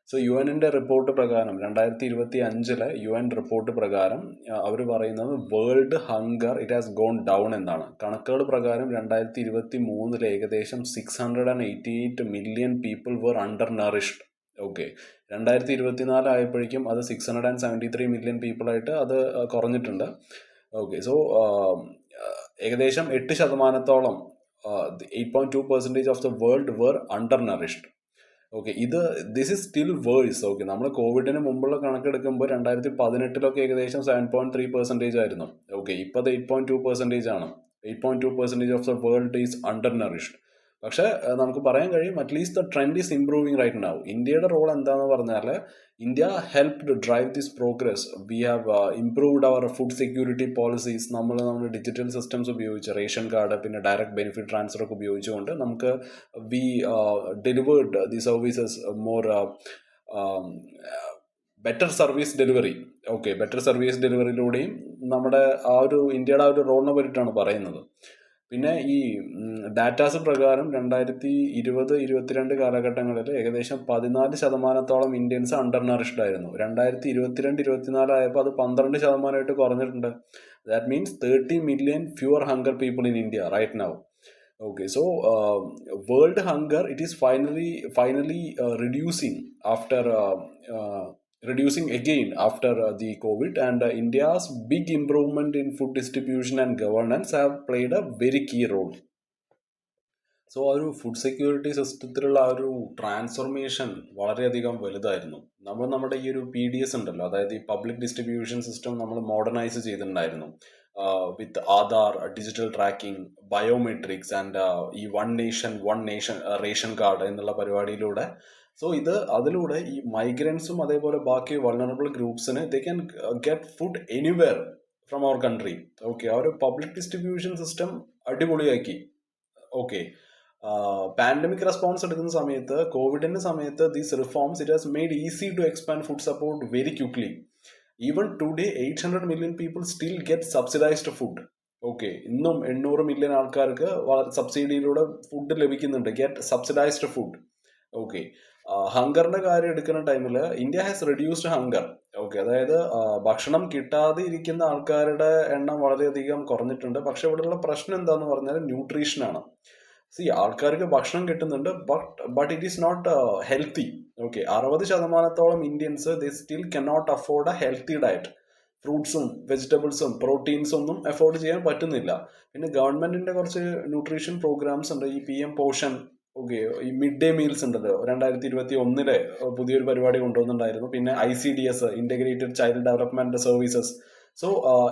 സോ UN-ൻ്റെ റിപ്പോർട്ട് പ്രകാരം 2025 UN റിപ്പോർട്ട് പ്രകാരം അവർ പറയുന്നത് world hunger it has gone down എന്നാണ്. കണക്കുകൾ പ്രകാരം 2023 ഏകദേശം 688 million people were undernourished. Okay, 2024 ആയപ്പോഴേക്കും അത് 673 മില്യൺ പീപ്പിളായിട്ട് അത് കുറഞ്ഞിട്ടുണ്ട്. ഓക്കെ, സോ ഏകദേശം 8% the 8.2% of the world were undernourished. Okay, this is still worse. Okay, നമ്മൾ കോവിഡിന് മുമ്പുള്ള കണക്കെടുക്കുമ്പോൾ 2018 ഏകദേശം 7.3% ആയിരുന്നു. ഓക്കെ, ഇപ്പോൾ അത് 8.2% ആണ്. 8.2% of the world is undernourished. പക്ഷേ നമുക്ക് പറയാൻ കഴിയും at least the trend is improving right now. ഇന്ത്യയുടെ റോൾ എന്താന്ന് പറഞ്ഞാൽ, India helped drive this progress. We have improved our food security policies. നമ്മുടെ ഡിജിറ്റൽ സിസ്റ്റംസ് ഉപയോഗിച്ച് റേഷൻ കാർഡ്, പിന്നെ ഡയറക്റ്റ് ബെനിഫിറ്റ് ട്രാൻസ്ഫർ ഒക്കെ ഉപയോഗിച്ചുകൊണ്ട് നമുക്ക് we delivered the services more better service delivery. Okay, better service ഡെലിവറിയിലൂടെയും നമ്മുടെ ആ ഒരു ഇന്ത്യയുടെ ആ ഒരു റോളിനെ പറ്റിയിട്ടാണ് പറയുന്നത്. പിന്നെ ഈ ഡാറ്റാസ് പ്രകാരം 2020-22 കാലഘട്ടങ്ങളിൽ ഏകദേശം 14% ഇന്ത്യൻസ് അണ്ടർ നറിഷ്ഡ് ആയിരുന്നു. 2022-24 ആയപ്പോൾ അത് 12% കുറഞ്ഞിട്ടുണ്ട്. That means 30 million fewer hunger people in India right now. Okay, so world hunger, it is finally reducing after reducing again after the COVID, and India's big improvement in food distribution and governance have played a very key role. So ആ ഒരു food security സിസ്റ്റത്തിലുള്ള ആ ഒരു transformation വളരെയധികം വലുതായിരുന്നു. നമ്മുടെ ഈ ഒരു PDS ഉണ്ടല്ലോ, അതായത് ഈ പബ്ലിക് ഡിസ്ട്രിബ്യൂഷൻ സിസ്റ്റം നമ്മൾ മോഡേണൈസ് ചെയ്തിട്ടുണ്ടായിരുന്നു with Aadhaar, digital tracking, biometrics and ഈ വൺ നേഷൻ റേഷൻ കാർഡ് എന്നുള്ള പരിപാടിയിലൂടെ. സോ അതിലൂടെ ഈ മൈഗ്രൻസും അതേപോലെ ബാക്കി വൾണറബിൾ ഗ്രൂപ്പ്സിന് they can get food anywhere from our country. Okay, ആ ഒരു പബ്ലിക് ഡിസ്ട്രിബ്യൂഷൻ സിസ്റ്റം അടിപൊളിയാക്കി. ഓക്കെ, പാൻഡമിക് റെസ്പോൺസ് എടുക്കുന്ന സമയത്ത്, കോവിഡിന്റെ സമയത്ത്, these reforms it has made easy to expand food support very quickly. Even today 800 million people still get subsidised food. Okay, ഇന്നും 800 million ആൾക്കാർക്ക് സബ്സിഡിയിലൂടെ food ലഭിക്കുന്നുണ്ട്, ഗെറ്റ് സബ്സിഡൈസ്ഡ് ഫുഡ്. ഓക്കെ, ഹങ്കറിന്റെ കാര്യം എടുക്കുന്ന ടൈമിൽ India has reduced hunger. Okay, അതായത് ഭക്ഷണം കിട്ടാതെ ഇരിക്കുന്ന ആൾക്കാരുടെ എണ്ണം വളരെയധികം കുറഞ്ഞിട്ടുണ്ട്. പക്ഷെ ഇവിടെയുള്ള പ്രശ്നം എന്താന്ന് പറഞ്ഞാൽ ന്യൂട്രീഷനാണ്. ആൾക്കാർക്ക് ഭക്ഷണം കിട്ടുന്നുണ്ട്, but it is not healthy. Okay, 60% Indians they still cannot afford a healthy diet. ഫ്രൂട്ട്സും വെജിറ്റബിൾസും പ്രോട്ടീൻസും ഒന്നും അഫോർഡ് ചെയ്യാൻ പറ്റുന്നില്ല. പിന്നെ ഗവൺമെന്റിന്റെ കുറച്ച് ന്യൂട്രീഷൻ പ്രോഗ്രാംസ് ഉണ്ട്, ഈ PM പോഷൻ. ഓക്കെ, ഈ മിഡ് ഡേ മീൽസ് ഉണ്ടല്ലോ, 2021 പുതിയൊരു പരിപാടി കൊണ്ടുവന്നിട്ടുണ്ടായിരുന്നു. പിന്നെ ICDS, integrated child development services. So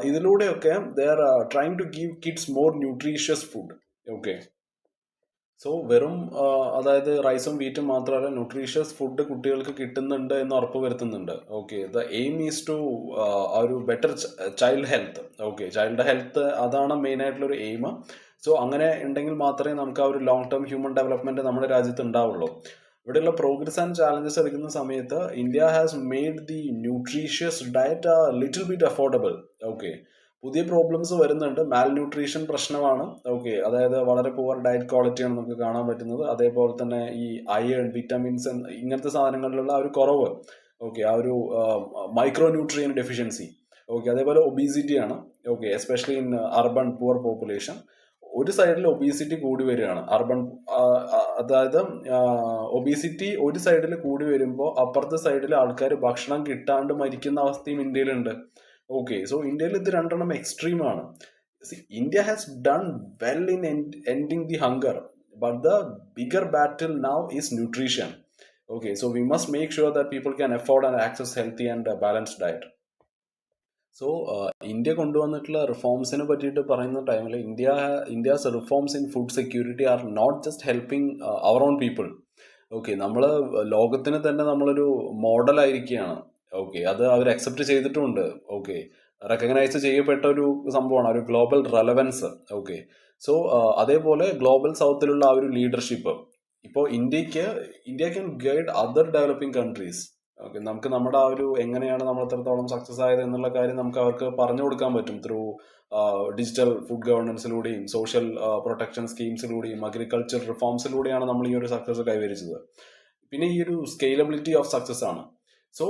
ഇതിലൂടെയൊക്കെ they are trying to give kids more nutritious food. Okay, so വെറും അതായത് റൈസും വീറ്റും മാത്രമല്ല, ന്യൂട്രീഷ്യസ് ഫുഡ് കുട്ടികൾക്ക് കിട്ടുന്നുണ്ട് എന്ന് ഉറപ്പ് വരുത്തുന്നുണ്ട്. Okay, the aim is to ആ ഒരു better child health. Okay, child health അതാണ് മെയിൻ ആയിട്ടുള്ളൊരു എയിം. സോ അങ്ങനെ ഉണ്ടെങ്കിൽ മാത്രമേ നമുക്ക് ആ ഒരു ലോങ് ടേം ഹ്യൂമൻ ഡെവലപ്മെന്റ് നമ്മുടെ രാജ്യത്ത് ഉണ്ടാവുള്ളൂ. ഇവിടെയുള്ള പ്രോഗ്രസ് ആൻഡ് ചാലഞ്ചസ് എടുക്കുന്ന സമയത്ത് India has made the nutritious diet little bit affordable. Okay, പുതിയ പ്രോബ്ലംസ് വരുന്നുണ്ട്. മാൽ ന്യൂട്രീഷൻ പ്രശ്നമാണ്. ഓക്കെ, അതായത് വളരെ പുവർ ഡയറ്റ് ക്വാളിറ്റിയാണ് നമുക്ക് കാണാൻ പറ്റുന്നത്. അതേപോലെ തന്നെ ഈ അയൺ, വിറ്റമിൻസ് ഇങ്ങനത്തെ സാധനങ്ങളിലുള്ള ആ ഒരു കുറവ്. ഓക്കെ, ആ ഒരു മൈക്രോ ന്യൂട്രിയൻ ഡെഫിഷ്യൻസി. ഓക്കെ, അതേപോലെ ഒബീസിറ്റി ആണ്. Okay, especially in urban poor population. ഒരു സൈഡിൽ ഒബീസിറ്റി കൂടി വരികയാണ്, അതായത് ഒബീസിറ്റി ഒരു സൈഡിൽ കൂടി വരുമ്പോൾ അപ്പുറത്തെ സൈഡിൽ ആൾക്കാർ ഭക്ഷണം കിട്ടാണ്ട് മരിക്കുന്ന അവസ്ഥയും ഇന്ത്യയിലുണ്ട്. ഓക്കെ, സോ ഇന്ത്യയിൽ ഇത് രണ്ടെണ്ണം എക്സ്ട്രീം ആണ്. India has done well in ending the hunger, but the bigger battle now is nutrition. Okay, so we must make sure that people can afford and access healthy and balanced diet. So India കൊണ്ടുവന്നിട്ടുള്ള റിഫോംസിനെ പറ്റിയിട്ട് പറയുന്ന ടൈമിൽ India's reforms in food security are not just helping our own people. Okay, നമ്മൾ ലോകത്തിന് തന്നെ നമ്മളൊരു മോഡലായിരിക്കുകയാണ്. ഓക്കെ, അത് അവർ അക്സെപ്റ്റ് ചെയ്തിട്ടുമുണ്ട്. ഓക്കെ, റെക്കഗ്നൈസ് ചെയ്യപ്പെട്ട ഒരു സംഭവമാണ്, ഒരു ഗ്ലോബൽ റെലവൻസ്. ഓക്കെ, സോ അതേപോലെ ഗ്ലോബൽ സൗത്തിലുള്ള ആ ഒരു ലീഡർഷിപ്പ് ഇപ്പോൾ India can guide other developing countries. Okay, നമുക്ക് നമ്മുടെ ആ ഒരു എങ്ങനെയാണ് നമ്മൾ എത്രത്തോളം സക്സസ് ആയത് എന്നുള്ള കാര്യം നമുക്ക് അവർക്ക് പറഞ്ഞു കൊടുക്കാൻ പറ്റും ത്രൂ ഡിജിറ്റൽ ഫുഡ് ഗവർണൻസിലൂടെയും സോഷ്യൽ പ്രൊട്ടക്ഷൻ സ്കീംസിലൂടെയും അഗ്രികൾച്ചർ റിഫോംസിലൂടെയാണ് നമ്മൾ ഈ ഒരു സക്സസ് കൈവരിച്ചത്. പിന്നെ ഈ ഒരു സ്കെയിലബിലിറ്റി ഓഫ് സക്സസ് ആണ്. സോ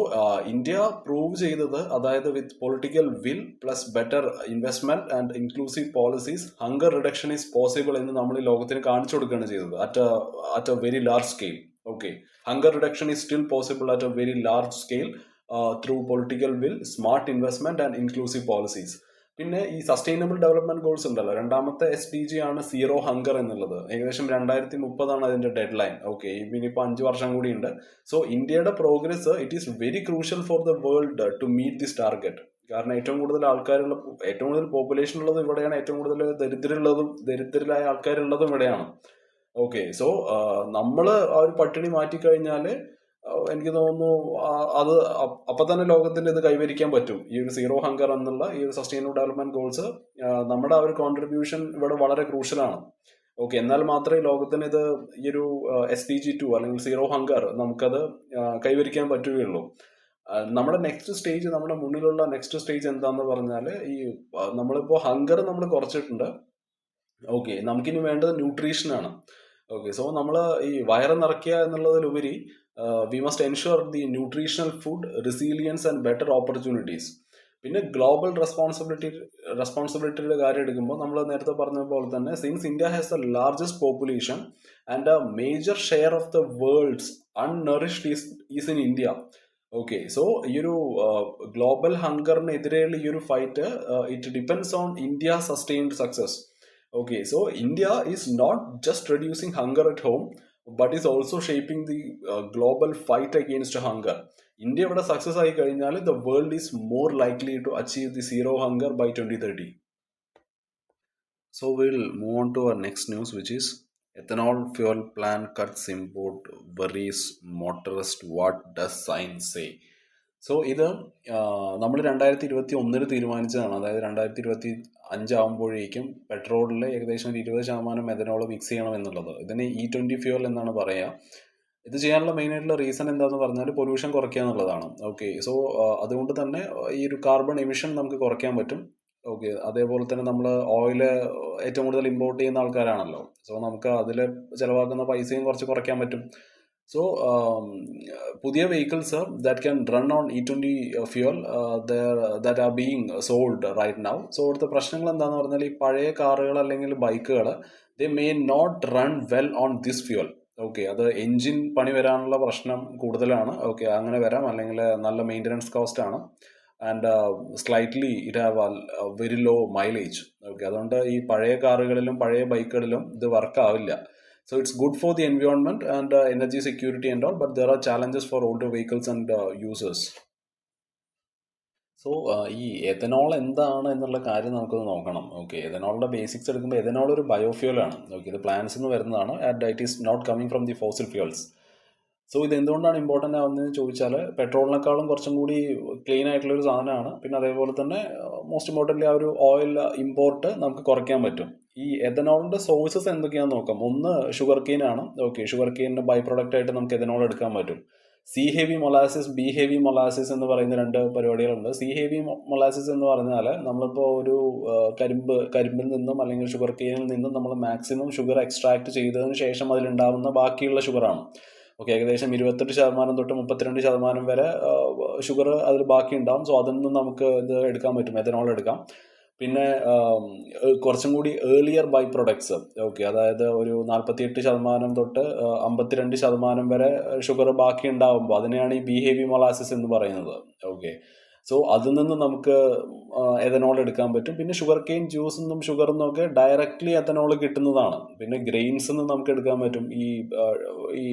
ഇന്ത്യ പ്രൂവ് ചെയ്തത്, അതായത് with political will plus better investment and inclusive policies, hunger reduction is possible എന്ന് നമ്മൾ ഈ ലോകത്തിന് കാണിച്ചു കൊടുക്കുകയാണ് ചെയ്തത് at a very large scale. Okay, hunger reduction is still possible at a very large scale through political will, smart investment and inclusive policies. പിന്നെ ഈ sustainable development goals ഉണ്ടല്ലോ, രണ്ടാമത്തെ SDG ആണ് സീറോ ഹങ്കർ എന്നുള്ളത്. ഏകദേശം 2030 അതിന്റെ ഡെഡ് ലൈൻ. ഓക്കെ, ഇനിയിപ്പോൾ 5 വർഷം കൂടി ഉണ്ട്. സോ ഇന്ത്യയുടെ progress it is very crucial for the world to meet this target. കാരണം ഏറ്റവും കൂടുതൽ ആൾക്കാരുള്ള, ഏറ്റവും കൂടുതൽ പോപ്പുലേഷൻ ഉള്ളത് ഇവിടെയാണ്, ഏറ്റവും കൂടുതൽ ദരിദ്രരായ ആൾക്കാരുള്ളതും ഇവിടെയാണ്. ഓക്കെ, സോ നമ്മൾ ആ ഒരു പട്ടിണി മാറ്റിക്കഴിഞ്ഞാൽ എനിക്ക് തോന്നുന്നു അത് അപ്പൊ തന്നെ ലോകത്തിന് ഇത് കൈവരിക്കാൻ പറ്റും. ഈ ഒരു സീറോ ഹങ്കർ എന്നുള്ള ഈ ഒരു സസ്റ്റൈനബിൾ ഡെവലപ്മെന്റ് ഗോൾസ്, നമ്മുടെ ആ ഒരു കോൺട്രിബ്യൂഷൻ ഇവിടെ വളരെ ക്രൂഷ്യലാണ്. ഓക്കെ, എന്നാൽ മാത്രമേ ലോകത്തിന് ഇത് ഈ ഒരു SDG 2 അല്ലെങ്കിൽ സീറോ ഹങ്കർ നമുക്കത് കൈവരിക്കാൻ പറ്റുകയുള്ളൂ. നമ്മുടെ നെക്സ്റ്റ് സ്റ്റേജ്, നമ്മുടെ മുന്നിലുള്ള നെക്സ്റ്റ് സ്റ്റേജ് എന്താന്ന് പറഞ്ഞാൽ, ഈ നമ്മളിപ്പോൾ ഹങ്കർ നമ്മൾ കുറച്ചിട്ടുണ്ട്. ഓക്കെ, നമുക്കിനി വേണ്ടത് ന്യൂട്രീഷൻ ആണ്. ഓക്കെ, സോ നമ്മൾ ഈ വയറ് നിറയ്ക്കുക എന്നുള്ളതിലുപരി we must ensure the nutritional food, resilience and better opportunities. പിന്നെ ഗ്ലോബൽ റെസ്പോൺസിബിലിറ്റിയുടെ കാര്യം എടുക്കുമ്പോൾ നമ്മൾ നേരത്തെ പറഞ്ഞ പോലെ തന്നെ, since India has the largest population and a major share of the world's unnourished is in India. Okay, so ഈ ഒരു ഗ്ലോബൽ ഹങ്കറിനെതിരെയുള്ള ഈ ഒരു fight, it depends on India sustained success. Okay, so India is not just reducing hunger at home, but is also shaping the global fight against hunger. India ഇവിടെ success ആയി കഴിഞ്ഞാൽ the world is more likely to achieve the zero hunger by 2030. So we'll move on to our next news, which is ethanol fuel plant cuts import worries motorist. What does science say? So ഇത് നമ്മൾ 2021 തീരുമാനിച്ചതാണ്. അതായത് 2025 ആകുമ്പോഴേക്കും പെട്രോളിൽ ഏകദേശം 20% ethanol mix ചെയ്യണം എന്നുള്ളത്. ഇതിന് E20 fuel എന്നാണ് പറയുക. ഇത് ചെയ്യാനുള്ള മെയിൻ ആയിട്ടുള്ള റീസൺ എന്താണെന്ന് പറഞ്ഞാൽ പൊല്യൂഷൻ കുറയ്ക്കുക എന്നുള്ളതാണ്. ഓക്കെ, സോ അതുകൊണ്ട് തന്നെ ഈ ഒരു കാർബൺ എമിഷൻ നമുക്ക് കുറയ്ക്കാൻ പറ്റും. ഓക്കെ, അതേപോലെ തന്നെ നമ്മൾ ഓയില് ഏറ്റവും കൂടുതൽ ഇമ്പോർട്ട് ചെയ്യുന്ന ആൾക്കാരാണല്ലോ. സോ നമുക്ക് അതിൽ ചിലവാക്കുന്ന പൈസയും കുറച്ച് കുറയ്ക്കാൻ പറ്റും. സോ പുതിയ vehicles that can run on E20 fuel that are being sold right now. So ഇവിടുത്തെ പ്രശ്നങ്ങൾ എന്താണെന്ന് പറഞ്ഞാൽ, ഈ പഴയ കാറുകൾ അല്ലെങ്കിൽ ബൈക്കുകൾ they may not run well on this fuel. Okay, അത് എൻജിൻ പണി വരാനുള്ള പ്രശ്നം കൂടുതലാണ്. ഓക്കെ, അങ്ങനെ വരാം, അല്ലെങ്കിൽ നല്ല മെയിൻ്റനൻസ് കോസ്റ്റ് ആണ്. And slightly it have very low mileage. Okay, അതുകൊണ്ട് ഈ പഴയ കാറുകളിലും പഴയ ബൈക്കുകളിലും ഇത് വർക്ക് ആവില്ല. So it's good for the environment and energy security and all, but there are challenges for older vehicles and users. So ഈ ethanol എന്താണ് എന്നുള്ള കാര്യം നമുക്കൊന്ന് നോക്കണം. ഓക്കെ, എഥനോളിൻ്റെ ബേസിക്സ് എടുക്കുമ്പോൾ എഥനോൾ ഒരു ബയോഫ്യൂലാണ്. ഓക്കെ, ഇത് പ്ലാന്റ്സിൽ നിന്ന് വരുന്നതാണ് and it is not coming from the fossil fuels. So ഇത് എന്തുകൊണ്ടാണ് ഇമ്പോർട്ടൻ്റ് ആവുന്നതെന്ന് ചോദിച്ചാൽ, പെട്രോളിനേക്കാളും കുറച്ചും കൂടി ക്ലീൻ ആയിട്ടുള്ളൊരു സാധനമാണ്. പിന്നെ അതേപോലെ തന്നെ മോസ്റ്റ് ഇമ്പോർട്ടൻ്റ്ലി ആ ഒരു ഓയിൽ ഇമ്പോർട്ട് നമുക്ക് കുറയ്ക്കാൻ പറ്റും. ഈ എഥനോളിൻ്റെ സോഴ്സസ് എന്തൊക്കെയാണെന്ന് നോക്കാം. ഒന്ന് ഷുഗർ കെയിൻ ആണ്. ഓക്കെ, ഷുഗർ കെയിനിൻ്റെ ബൈ പ്രൊഡക്റ്റ് ആയിട്ട് നമുക്ക് എഥനോൾ എടുക്കാൻ പറ്റും. സി ഹെവി മൊലാസിസ്, ബി ഹെവി മൊലാസിസ് എന്ന് പറയുന്ന രണ്ട് പരിപാടികളുണ്ട്. സി ഹെവി മൊലാസിസ് എന്ന് പറഞ്ഞാൽ, നമ്മളിപ്പോൾ ഒരു കരിമ്പിൽ നിന്നും അല്ലെങ്കിൽ ഷുഗർ കെയിനിൽ നിന്നും നമ്മൾ മാക്സിമം ഷുഗർ എക്സ്ട്രാക്ട് ചെയ്തതിന് ശേഷം അതിലുണ്ടാകുന്ന ബാക്കിയുള്ള ഷുഗറാണ്. ഓക്കെ, ഏകദേശം 28% തൊട്ട് 32% വരെ ഷുഗർ അതിൽ ബാക്കി ഉണ്ടാവും. സോ അതിൽ നിന്നും നമുക്ക് ഇത് എടുക്കാൻ പറ്റും, എഥനോൾ എടുക്കാം. പിന്നെ കുറച്ചും കൂടി ഏർലിയർ ബൈ പ്രൊഡക്ട്സ്. ഓക്കെ, അതായത് ഒരു 48% തൊട്ട് 52% വരെ ഷുഗർ ബാക്കി ഉണ്ടാവുമ്പോൾ അതിനെയാണ് ഈ ബി ഹെവി മൊലാസിസ് എന്ന് പറയുന്നത്. ഓക്കെ, സോ അതിൽ നിന്ന് നമുക്ക് എഥനോൾ എടുക്കാൻ പറ്റും. പിന്നെ ഷുഗർ കെയിൻ ജ്യൂസിൽ നിന്നും ഷുഗറിൽ നിന്നൊക്കെ ഡയറക്റ്റ്ലി എഥനോൾ കിട്ടുന്നതാണ്. പിന്നെ ഗ്രെയിൻസിൽ നിന്ന് നമുക്ക് എടുക്കാൻ പറ്റും. ഈ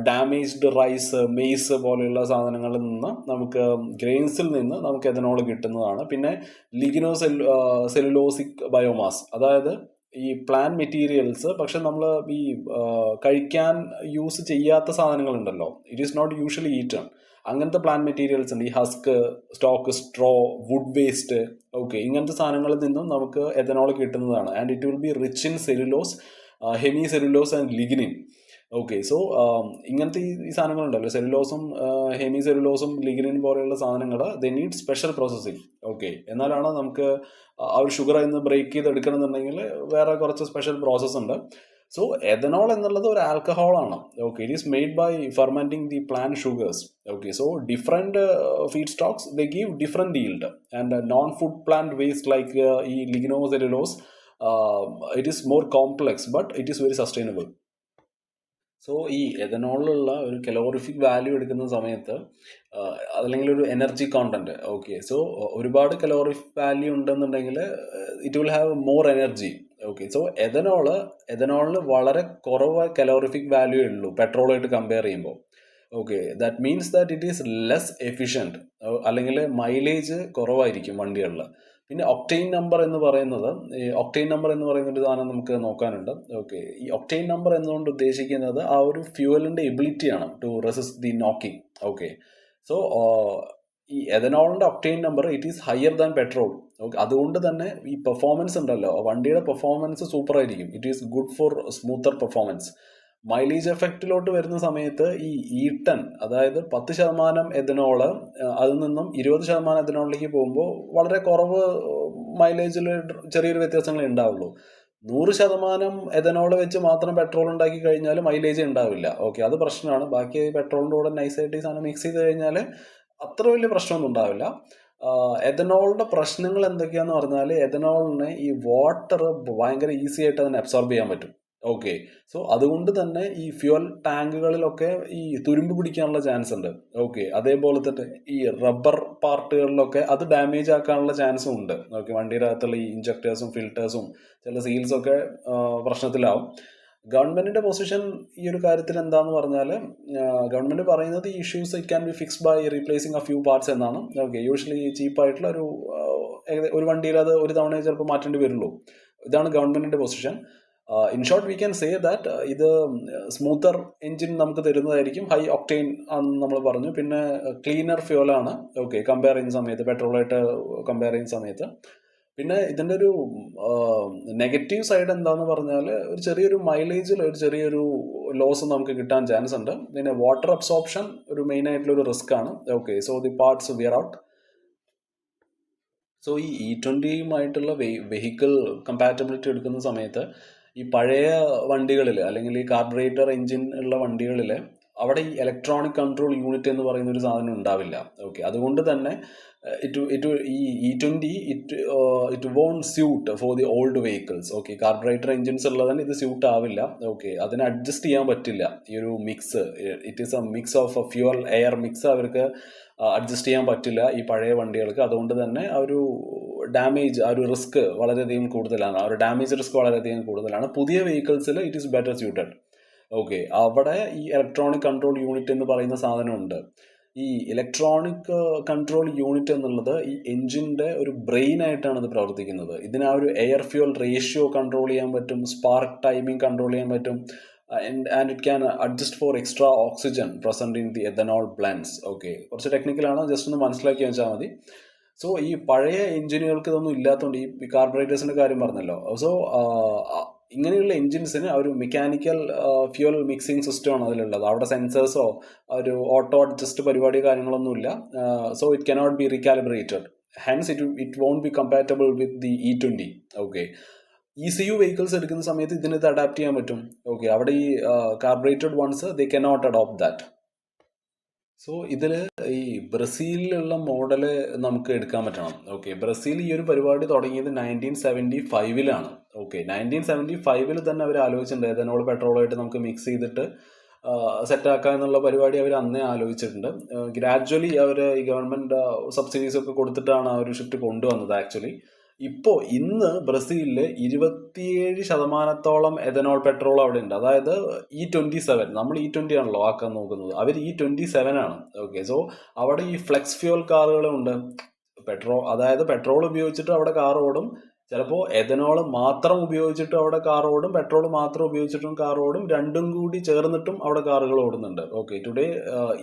ഡാമേജ്ഡ് റൈസ്, മെയ്സ് പോലെയുള്ള സാധനങ്ങളിൽ നിന്ന് നമുക്ക്, ഗ്രെയിൻസിൽ നിന്ന് നമുക്ക് എഥനോൾ കിട്ടുന്നതാണ്. പിന്നെ ലിഗ്നോ സെല്ലുലോസിക് ബയോമാസ്, അതായത് ഈ പ്ലാന്റ് മെറ്റീരിയൽസ്, പക്ഷെ നമ്മൾ ഈ കഴിക്കാൻ യൂസ് ചെയ്യാത്ത സാധനങ്ങളുണ്ടല്ലോ, it is not usually eaten. അങ്ങനത്തെ പ്ലാന്റ് മെറ്റീരിയൽസ് ഉണ്ട്. ഈ husk, stalk, straw, wood waste. Okay, ഇങ്ങനത്തെ സാധനങ്ങളിൽ നിന്നും നമുക്ക് എഥനോൾ കിട്ടുന്നതാണ്. And it will be rich in cellulose, hemicellulose and lignin. Okay, so ഇങ്ങനത്തെ ഈ സാധനങ്ങളുണ്ടല്ലോ, സെല്ലുലോസും ഹെമി സെല്ലുലോസും ലിഗ്നിൻ പോലെയുള്ള സാധനങ്ങൾ, they need special processing. Okay, എന്നാലാണ് നമുക്ക് ആ ഒരു ഷുഗർ അതിൽ നിന്ന് ബ്രേക്ക് ചെയ്ത് എടുക്കണമെന്നുണ്ടെങ്കിൽ വേറെ കുറച്ച് സ്പെഷ്യൽ പ്രോസസ്സ് ഉണ്ട്. സോ എഥനോൾ എന്നുള്ളത് ഒരു ആൽക്കഹോളാണ്. Okay, it is made by fermenting the plant sugars. Okay, so different feedstocks they give different yield. And non food plant waste like ഈ lignocellulose, it is more complex but it is very sustainable. So ഈ എഥനോളിലുള്ള ഒരു calorific value എടുക്കുന്ന സമയത്ത് അല്ലെങ്കിൽ ഒരു energy content, okay, so ഒരുപാട് calorific value ഉണ്ടെന്നുണ്ടെങ്കിൽ it will have more energy. Okay, so എഥനോളിന് വളരെ കുറവ് കലോറിഫിക് വാല്യൂ ഉള്ളൂ പെട്രോളായിട്ട് കമ്പയർ ചെയ്യുമ്പോൾ. Okay, that means that it is less efficient, അല്ലെങ്കിൽ മൈലേജ് കുറവായിരിക്കും വണ്ടികളിൽ. പിന്നെ ഒക്ടെയിൻ നമ്പർ എന്ന് പറയുന്നത്, ഈ ഒക്ടെയിൻ നമ്പർ എന്ന് പറയുന്ന ഒരു സാധനം നമുക്ക് നോക്കാനുണ്ട്. ഓക്കെ, ഈ ഒക്ടെയിൻ നമ്പർ എന്നുകൊണ്ട് ഉദ്ദേശിക്കുന്നത് ആ ഒരു ഫ്യൂവലിൻ്റെ എബിലിറ്റിയാണ് to resist the knocking. Okay, so ഈ എഥനോളിൻ്റെ octane number it is higher than petrol. Okay, അതുകൊണ്ട് തന്നെ ഈ പെർഫോമൻസ് ഉണ്ടല്ലോ, വണ്ടിയുടെ പെർഫോമൻസ് സൂപ്പർ ആയിരിക്കും. It is good for smoother performance. Mileage എഫക്റ്റിലോട്ട് വരുന്ന സമയത്ത് ഈ E10, അതായത് 10% എഥനോള്, അതിൽ നിന്നും 20% എഥനോളിലേക്ക് പോകുമ്പോൾ വളരെ കുറവ് മൈലേജിൽ ചെറിയൊരു വ്യത്യാസങ്ങളേ ഉണ്ടാവുള്ളൂ. 100% എഥനോൾ വെച്ച് മാത്രം പെട്രോൾ ഉണ്ടാക്കി കഴിഞ്ഞാൽ മൈലേജ് ഉണ്ടാവില്ല. ഓക്കെ, അത് പ്രശ്നമാണ്. ബാക്കി പെട്രോളിൻ്റെ കൂടെ നൈസായിട്ട് ഈ സാധനം മിക്സ് ചെയ്ത് കഴിഞ്ഞാൽ അത്ര വലിയ പ്രശ്നമൊന്നും ഉണ്ടാവില്ല. എഥനോളിൻ്റെ പ്രശ്നങ്ങൾ എന്തൊക്കെയാന്ന് പറഞ്ഞാൽ, എഥനോളിന് ഈ വാട്ടർ ഭയങ്കര ഈസി ആയിട്ട് അതിനെ അബ്സോർബ് ചെയ്യാൻ പറ്റും. ഓക്കെ, സോ അതുകൊണ്ട് തന്നെ ഈ ഫ്യൂൽ ടാങ്കുകളിലൊക്കെ ഈ തുരുമ്പ് പിടിക്കാനുള്ള ചാൻസ് ഉണ്ട്. ഓക്കെ, അതേപോലെ തന്നെ ഈ റബ്ബർ പാർട്ടുകളിലൊക്കെ അത് ഡാമേജ് ആക്കാനുള്ള ചാൻസും ഉണ്ട്. ഓക്കെ, വണ്ടിയുടെ അകത്തുള്ള ഈ ഇഞ്ചക്ടേഴ്സും ഫിൽറ്റേഴ്സും ചില സീൽസൊക്കെ പ്രശ്നത്തിലാവും. ഗവൺമെന്റിന്റെ പൊസിഷൻ ഈ ഒരു കാര്യത്തിൽ എന്താന്ന് പറഞ്ഞാൽ, ഗവൺമെന്റ് പറയുന്നത് ഈ issues it can be fixed by replacing a few parts എന്നാണ്. ഓക്കെ, യൂഷ്വലി ചീപ്പായിട്ടുള്ള ഒരു വണ്ടിയിൽ അത് ഒരു തവണ ചിലപ്പോൾ മാറ്റേണ്ടി വരുള്ളൂ. ഇതാണ് ഗവൺമെന്റിന്റെ position. In short we can say that ഇത് സ്മൂത്തർ എൻജിൻ നമുക്ക് തരുന്നതായിരിക്കും. ഹൈ ഒക്ടെയിൻ ആണെന്ന് നമ്മൾ പറഞ്ഞു. പിന്നെ ക്ലീനർ ഫ്യൂലാണ്. ഓക്കെ, കമ്പയർ ചെയ്യുന്ന സമയത്ത്, പെട്രോളായിട്ട് കമ്പയർ ചെയ്യുന്ന സമയത്ത്. പിന്നെ ഇതിൻ്റെ ഒരു നെഗറ്റീവ് സൈഡ് എന്താന്ന് പറഞ്ഞാൽ, ഒരു ചെറിയൊരു മൈലേജിൽ ഒരു ചെറിയൊരു ലോസ് നമുക്ക് കിട്ടാൻ ചാൻസ് ഉണ്ട്. പിന്നെ വാട്ടർ അബ്സോർപ്ഷൻ ഒരു മെയിൻ ആയിട്ടുള്ള ഒരു റിസ്ക് ആണ്. Okay, so the parts wear out. So ഈ E20യുമായിട്ടുള്ള വെഹിക്കിൾ കമ്പാറ്റബിലിറ്റി എടുക്കുന്ന സമയത്ത് ഈ പഴയ വണ്ടികളിൽ, അല്ലെങ്കിൽ ഈ കാർബറേറ്റർ എഞ്ചിൻ ഉള്ള വണ്ടികളിൽ അവിടെ ഈ ഇലക്ട്രോണിക് കൺട്രോൾ യൂണിറ്റ് എന്ന് പറയുന്ന ഒരു സാധനം ഉണ്ടാവില്ല. ഓക്കെ, അതുകൊണ്ട് തന്നെ ഈ E20 it won't suit for the old vehicles. Okay, carburettor engines ഉള്ളതിന് ഇത് സ്യൂട്ട് ആവില്ല. ഓക്കെ, അതിനെ അഡ്ജസ്റ്റ് ചെയ്യാൻ പറ്റില്ല. ഈ ഒരു mix, it is A mix of fuel air mix, അവർക്ക് അഡ്ജസ്റ്റ് ചെയ്യാൻ പറ്റില്ല ഈ പഴയ വണ്ടികൾക്ക്. അതുകൊണ്ട് തന്നെ ആ ഒരു ഡാമേജ്, ആ ഒരു റിസ്ക് വളരെയധികം കൂടുതലാണ്. ആ ഒരു ഡാമേജ് റിസ്ക് വളരെയധികം കൂടുതലാണ്. പുതിയ വെഹിക്കിൾസിൽ it is better suited. Okay, അവിടെ ഈ ഇലക്ട്രോണിക് കൺട്രോൾ യൂണിറ്റ് എന്ന് പറയുന്ന സാധനമുണ്ട്. ഈ ഇലക്ട്രോണിക് കൺട്രോൾ യൂണിറ്റ് എന്നുള്ളത് ഈ എൻജിൻ്റെ ഒരു ബ്രെയിൻ ആയിട്ടാണ് ഇത് പ്രവർത്തിക്കുന്നത്. ഇതിന് ആ ഒരു എയർ ഫ്യൂൽ റേഷ്യോ കൺട്രോൾ ചെയ്യാൻ പറ്റും, സ്പാർക്ക് ടൈമിംഗ് കൺട്രോൾ ചെയ്യാൻ പറ്റും, and it can adjust four extra oxygen present in the ethanol blends. Okay, കുറച്ച് ടെക്നിക്കലാണ്, ജസ്റ്റ് ഒന്ന് മനസ്സിലാക്കി വെച്ചാൽ മതി. സോ ഈ പഴയ എഞ്ചിനുകൾക്ക് ഇതൊന്നും ഇല്ലാത്തതുകൊണ്ട്, ഈ കാർബറേറ്റേഴ്സിൻ്റെ കാര്യം പറഞ്ഞല്ലോ, സോ ഇങ്ങനെയുള്ള എഞ്ചിൻസിന് ഒരു മെക്കാനിക്കൽ ഫ്യൂൽ മിക്സിംഗ് സിസ്റ്റമാണ് അതിലുള്ളത്. അവിടെ സെൻസേഴ്സോ ഒരു ഓട്ടോ അഡ്ജസ്റ്റ് പരിപാടിയോ കാര്യങ്ങളൊന്നുമില്ല. So it cannot be recalibrated. Hence it won't be compatible with the E20. Okay, ECU vehicles എടുക്കുന്ന സമയത്ത് ഇതിനത് അഡാപ്റ്റ് ചെയ്യാൻ പറ്റും. ഓക്കെ, അവിടെ ഈ carburetted ones they cannot adopt that. So ഇതിൽ ഈ ബ്രസീലിലുള്ള മോഡല് നമുക്ക് എടുക്കാൻ പറ്റണം. ഓക്കെ, ബ്രസീൽ ഈ ഒരു പരിപാടി തുടങ്ങിയത് 1975 ഓക്കെ, 1975 തന്നെ അവർ ആലോചിച്ചിട്ടുണ്ട് എഥനോൾ പെട്രോളായിട്ട് നമുക്ക് മിക്സ് ചെയ്തിട്ട് സെറ്റാക്കുക എന്നുള്ള പരിപാടി അവർ അന്നേ ആലോചിച്ചിട്ടുണ്ട്. ഗ്രാജ്വലി അവർ ഈ ഗവൺമെൻറ് സബ്സിഡീസ് ഒക്കെ കൊടുത്തിട്ടാണ് ആ ഒരു ഷിഫ്റ്റ് കൊണ്ടുവന്നത്. ആക്ച്വലി ഇപ്പോൾ ഇന്ന് ബ്രസീലിൽ 27% എഥനോൾ പെട്രോൾ അവിടെ ഉണ്ട്. അതായത് E27, നമ്മൾ E20 ആണല്ലോ ആക്കാൻ നോക്കുന്നത്, അവർ E27 ആണ്. ഓക്കെ, സോ അവിടെ ഈ ഫ്ലെക്സ് ഫ്യൂൽ കാറുകളുണ്ട്. അതായത് പെട്രോൾ ഉപയോഗിച്ചിട്ട് അവിടെ കാർ ഓടും. ചിലപ്പോൾ എഥനോൾ മാത്രം ഉപയോഗിച്ചിട്ടും അവിടെ കാർ ഓടും, പെട്രോൾ മാത്രം ഉപയോഗിച്ചിട്ടും കാർ ഓടും, രണ്ടും കൂടി ചേർന്നിട്ടും അവിടെ കാറുകൾ ഓടുന്നുണ്ട്. ഓക്കെ, ടുഡേ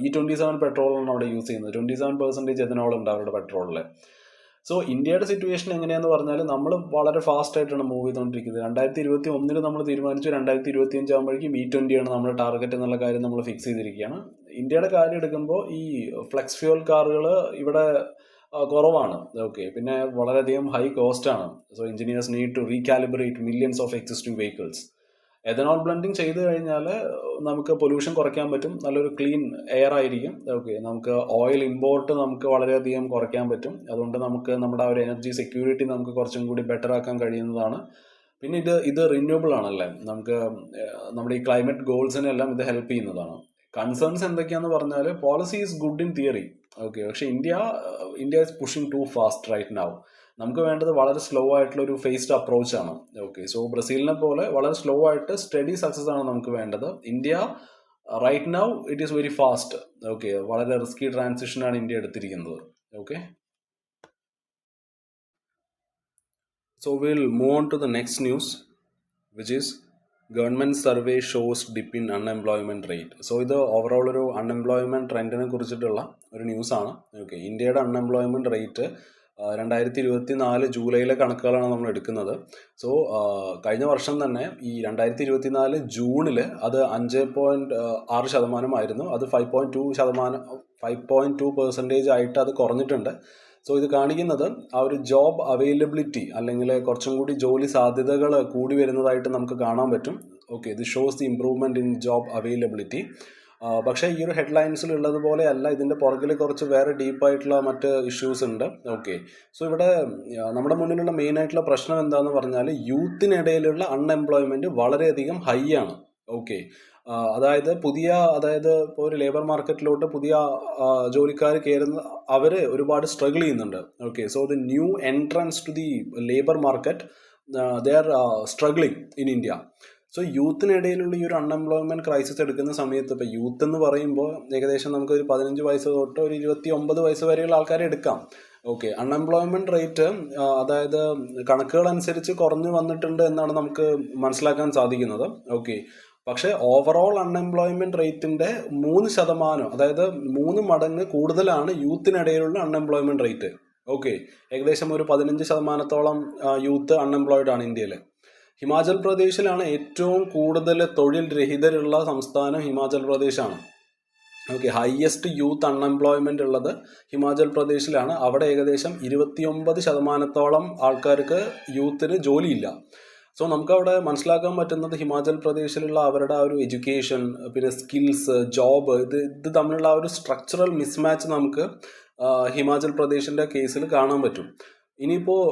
E27 പെട്രോളാണ് അവിടെ യൂസ് ചെയ്യുന്നത്. 27% എഥനോൾ ഉണ്ട് അവരുടെ പെട്രോളിൽ. സോ ഇന്ത്യയുടെ സിറ്റുവേഷൻ എങ്ങനെയാന്ന് പറഞ്ഞാൽ, നമ്മൾ വളരെ ഫാസ്റ്റ് ആയിട്ടാണ് മൂവ് ചെയ്തുകൊണ്ടിരിക്കുന്നത്. 2021 നമ്മൾ തീരുമാനിച്ചു 2025 ആകുമ്പോഴേക്കും E20 ആണ് നമ്മുടെ ടാർഗറ്റ് എന്നുള്ള കാര്യം നമ്മൾ ഫിക്സ് ചെയ്തിരിക്കുകയാണ്. ഇന്ത്യയുടെ കാര്യം എടുക്കുമ്പോൾ ഈ ഫ്ലെക്സ് ഫ്യൂൽ കാറുകൾ ഇവിടെ കുറവാണ്. ഓക്കെ, പിന്നെ വളരെയധികം ഹൈ കോസ്റ്റ് ആണ്. So engineers need to recalibrate millions of existing vehicles. Ethanol blending ചെയ്ത് കഴിഞ്ഞാൽ നമുക്ക് പൊല്യൂഷൻ കുറയ്ക്കാൻ പറ്റും, നല്ലൊരു ക്ലീൻ എയർ ആയിരിക്കും. ഓക്കെ, നമുക്ക് ഓയിൽ ഇമ്പോർട്ട് നമുക്ക് വളരെയധികം കുറയ്ക്കാൻ പറ്റും. അതുകൊണ്ട് നമുക്ക് നമ്മുടെ ആ ഒരു എനർജി സെക്യൂരിറ്റി നമുക്ക് കുറച്ചും കൂടി ബെറ്റർ ആക്കാൻ കഴിയുന്നതാണ്. പിന്നെ ഇത് റിന്യൂവബിൾ ആണല്ലേ, നമുക്ക് നമ്മുടെ ഈ ക്ലൈമറ്റ് ഗോൾസിനെല്ലാം ഇത് ഹെൽപ്പ് ചെയ്യുന്നതാണ്. കൺസേൺസ് എന്തൊക്കെയാന്ന് പറഞ്ഞാൽ policy is good in theory, okay, പക്ഷെ India is pushing too fast right now. നമുക്ക് വേണ്ടത് വളരെ സ്ലോ ആയിട്ടുള്ള ഒരു ഫേസ്ഡ് അപ്രോച്ച് ആണ്. ഓക്കെ, സോ ബ്രസീലിനെ പോലെ വളരെ സ്ലോ ആയിട്ട് സ്റ്റഡി സക്സസ് ആണ് നമുക്ക് വേണ്ടത്. India right now it is very fast. Okay, വളരെ റിസ്കി ട്രാൻസിഷൻ ആണ് ഇന്ത്യ എടുത്തിരിക്കുന്നത്. Okay, so we'll move on to the next news, which is government survey shows dip in unemployment rate. So ഇത് overall ഒരു unemployment ട്രെൻഡിനെ കുറിച്ചിട്ടുള്ള ഒരു ന്യൂസാണ്. Okay, ഇന്ത്യയുടെ unemployment rate 2024 ജൂലൈയിലെ കണക്കുകളാണ് നമ്മൾ എടുക്കുന്നത്. സോ കഴിഞ്ഞ വർഷം തന്നെ ഈ 2024 ജൂണിൽ അത് 5.6% അത് 5.2% ആയിട്ട് അത് കുറഞ്ഞിട്ടുണ്ട്. സോ ഇത് കാണിക്കുന്നത് ആ ഒരു ജോബ് അവൈലബിലിറ്റി അല്ലെങ്കിൽ കുറച്ചും കൂടി ജോലി സാധ്യതകൾ കൂടി വരുന്നതായിട്ട് നമുക്ക് കാണാൻ പറ്റും. ഓക്കെ, ഇത് shows the improvement in job availability. പക്ഷേ ഈ ഒരു ഹെഡ്ലൈൻസിൽ ഉള്ളതുപോലെ അല്ല, ഇതിൻ്റെ പുറകിൽ കുറച്ച് വേറെ ഡീപ്പായിട്ടുള്ള മറ്റ് ഇഷ്യൂസ് ഉണ്ട്. ഓക്കെ, സോ ഇവിടെ നമ്മുടെ മുന്നിലുള്ള മെയിനായിട്ടുള്ള പ്രശ്നം എന്താണെന്ന് പറഞ്ഞാൽ യൂത്തിനിടയിലുള്ള അൺഎംപ്ലോയ്മെൻറ്റ് വളരെയധികം ഹൈ ആണ്. ഓക്കെ, അതായത് ഇപ്പോൾ ഒരു ലേബർ മാർക്കറ്റിലോട്ട് പുതിയ ജോലിക്കാർ കയറുന്ന അവർ ഒരുപാട് സ്ട്രഗിൾ ചെയ്യുന്നുണ്ട്. Okay, so the new entrants to the labour market they are struggling in India. So യൂത്തിനിടയിലുള്ള ഈ ഒരു അൺഎംപ്ലോയ്മെന്റ് ക്രൈസിസ് എടുക്കുന്ന സമയത്ത് ഇപ്പോൾ യൂത്ത് എന്ന് പറയുമ്പോൾ ഏകദേശം നമുക്കൊരു 15 വയസ്സ് തൊട്ട് ഒരു 29 വയസ്സ് വരെയുള്ള ആൾക്കാരെ എടുക്കാം. ഓക്കെ, അൺഎംപ്ലോയ്മെന്റ് റേറ്റ് അതായത് കണക്കുകൾ അനുസരിച്ച് കുറഞ്ഞു വന്നിട്ടുണ്ട് എന്നാണ് നമുക്ക് മനസ്സിലാക്കാൻ സാധിക്കുന്നത്. ഓക്കെ, പക്ഷേ ഓവറോൾ അൺഎംപ്ലോയ്മെന്റ് റേറ്റിന്റെ 3%, അതായത് 3 മടങ്ങ് കൂടുതലാണ് യൂത്തിനിടയിലുള്ള അൺഎംപ്ലോയ്മെന്റ് റേറ്റ്. ഓക്കെ, ഏകദേശം ഒരു 15%-ഓളം യൂത്ത് അൺഎംപ്ലോയിഡ് ആണ് ഇന്ത്യയിൽ. ഹിമാചൽ പ്രദേശിലാണ് ഏറ്റവും കൂടുതൽ തൊഴിൽ രഹിതരുള്ള സംസ്ഥാനം ഹിമാചൽ പ്രദേശാണ്. ഓക്കെ, ഹയസ്റ്റ് യൂത്ത് അൺഎംപ്ലോയ്മെന്റ് ഉള്ളത് ഹിമാചൽ പ്രദേശിലാണ്. അവിടെ ഏകദേശം 29%-ഓളം ആൾക്കാർക്ക് യൂത്തിന് ജോലിയില്ല. സോ നമുക്കവിടെ മനസ്സിലാക്കാൻ പറ്റുന്നത് ഹിമാചൽ പ്രദേശിലുള്ള അവരുടെ ആ ഒരു എഡ്യൂക്കേഷൻ, പിന്നെ സ്കിൽസ്, ജോബ്, ഇത് തമ്മിലുള്ള ആ ഒരു സ്ട്രക്ചറൽ മിസ്മാച്ച് നമുക്ക് ഹിമാചൽ പ്രദേശിൻ്റെ കേസിൽ കാണാൻ പറ്റും. ഇനിയിപ്പോൾ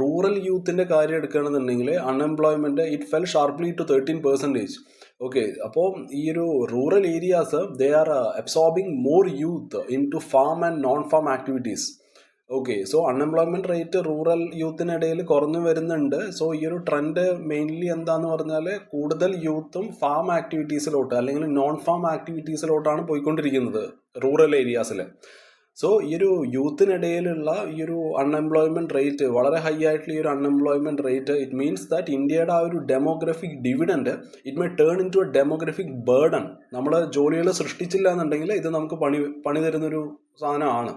റൂറൽ യൂത്തിൻ്റെ കാര്യം എടുക്കുകയാണെന്നുണ്ടെങ്കിൽ unemployment it fell sharply to 13%. Okay, അപ്പോൾ ഈ ഒരു rural areas they are absorbing more youth into farm and non farm activities. Okay, so unemployment rate rural യൂത്തിനിടയിൽ കുറഞ്ഞു വരുന്നുണ്ട്. സോ ഈ ഒരു ട്രെൻഡ് മെയിൻലി എന്താന്ന് പറഞ്ഞാൽ കൂടുതൽ യൂത്തും ഫാം ആക്ടിവിറ്റീസിലോട്ട് അല്ലെങ്കിൽ നോൺ ഫാം ആക്ടിവിറ്റീസിലോട്ടാണ് പോയിക്കൊണ്ടിരിക്കുന്നത് റൂറൽ ഏരിയാസിൽ. സോ ഈ ഒരു യൂത്തിനിടയിലുള്ള ഈ ഒരു അൺഎംപ്ലോയ്മെന്റ് റേറ്റ് വളരെ ഹൈ ആയിട്ടുള്ള ഈ ഒരു unemployment rate it means that ഇന്ത്യയുടെ ആ ഒരു demographic dividend it may turn in to a demographic burden. നമ്മൾ ജോലികൾ സൃഷ്ടിച്ചില്ല എന്നുണ്ടെങ്കിൽ ഇത് നമുക്ക് പണി തരുന്നൊരു സാധനമാണ്.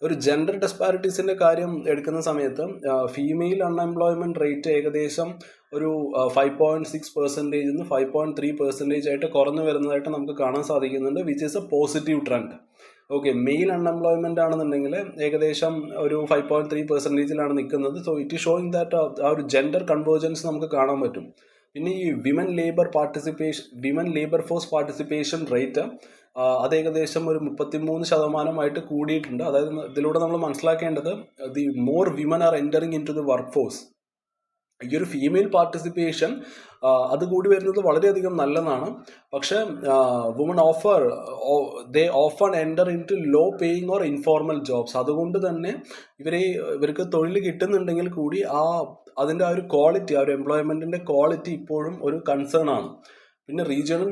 ഒരു ജെൻഡർ ഡിസ്പാരിറ്റീസിൻ്റെ കാര്യം എടുക്കുന്ന സമയത്ത് ഫീമെയിൽ അൺഎംപ്ലോയ്മെന്റ് റേറ്റ് ഏകദേശം ഒരു 5.6% 5.3% ആയിട്ട് കുറഞ്ഞു വരുന്നതായിട്ട് നമുക്ക് കാണാൻ സാധിക്കുന്നുണ്ട്, which is a positive trend. Okay, male unemployment ആണെന്നുണ്ടെങ്കിൽ ഏകദേശം ഒരു 5.3%-ലാണ് നിൽക്കുന്നത്. So it is showing that ആ ഒരു ജെൻഡർ കൺവേർജൻസ് നമുക്ക് കാണാൻ പറ്റും. പിന്നെ ഈ women labour force participation rate അത് ഏകദേശം ഒരു 33% കൂടിയിട്ടുണ്ട്. അതായത് ഇതിലൂടെ നമ്മൾ മനസ്സിലാക്കേണ്ടത് the more women are entering in to the work force. ഈ ഒരു ഫീമെയിൽ പാർട്ടിസിപ്പേഷൻ അത് കൂടി വരുന്നത് വളരെയധികം നല്ലതാണ്. പക്ഷേ woman they often enter in to low paying or informal jobs. അതുകൊണ്ട് തന്നെ ഇവർക്ക് തൊഴിൽ കിട്ടുന്നുണ്ടെങ്കിൽ കൂടി അതിൻ്റെ ആ ഒരു ക്വാളിറ്റി, ആ ഒരു എംപ്ലോയ്മെൻറ്റിൻ്റെ ക്വാളിറ്റി ഇപ്പോഴും ഒരു കൺസേൺ ആണ്. പിന്നെ റീജിയണൽ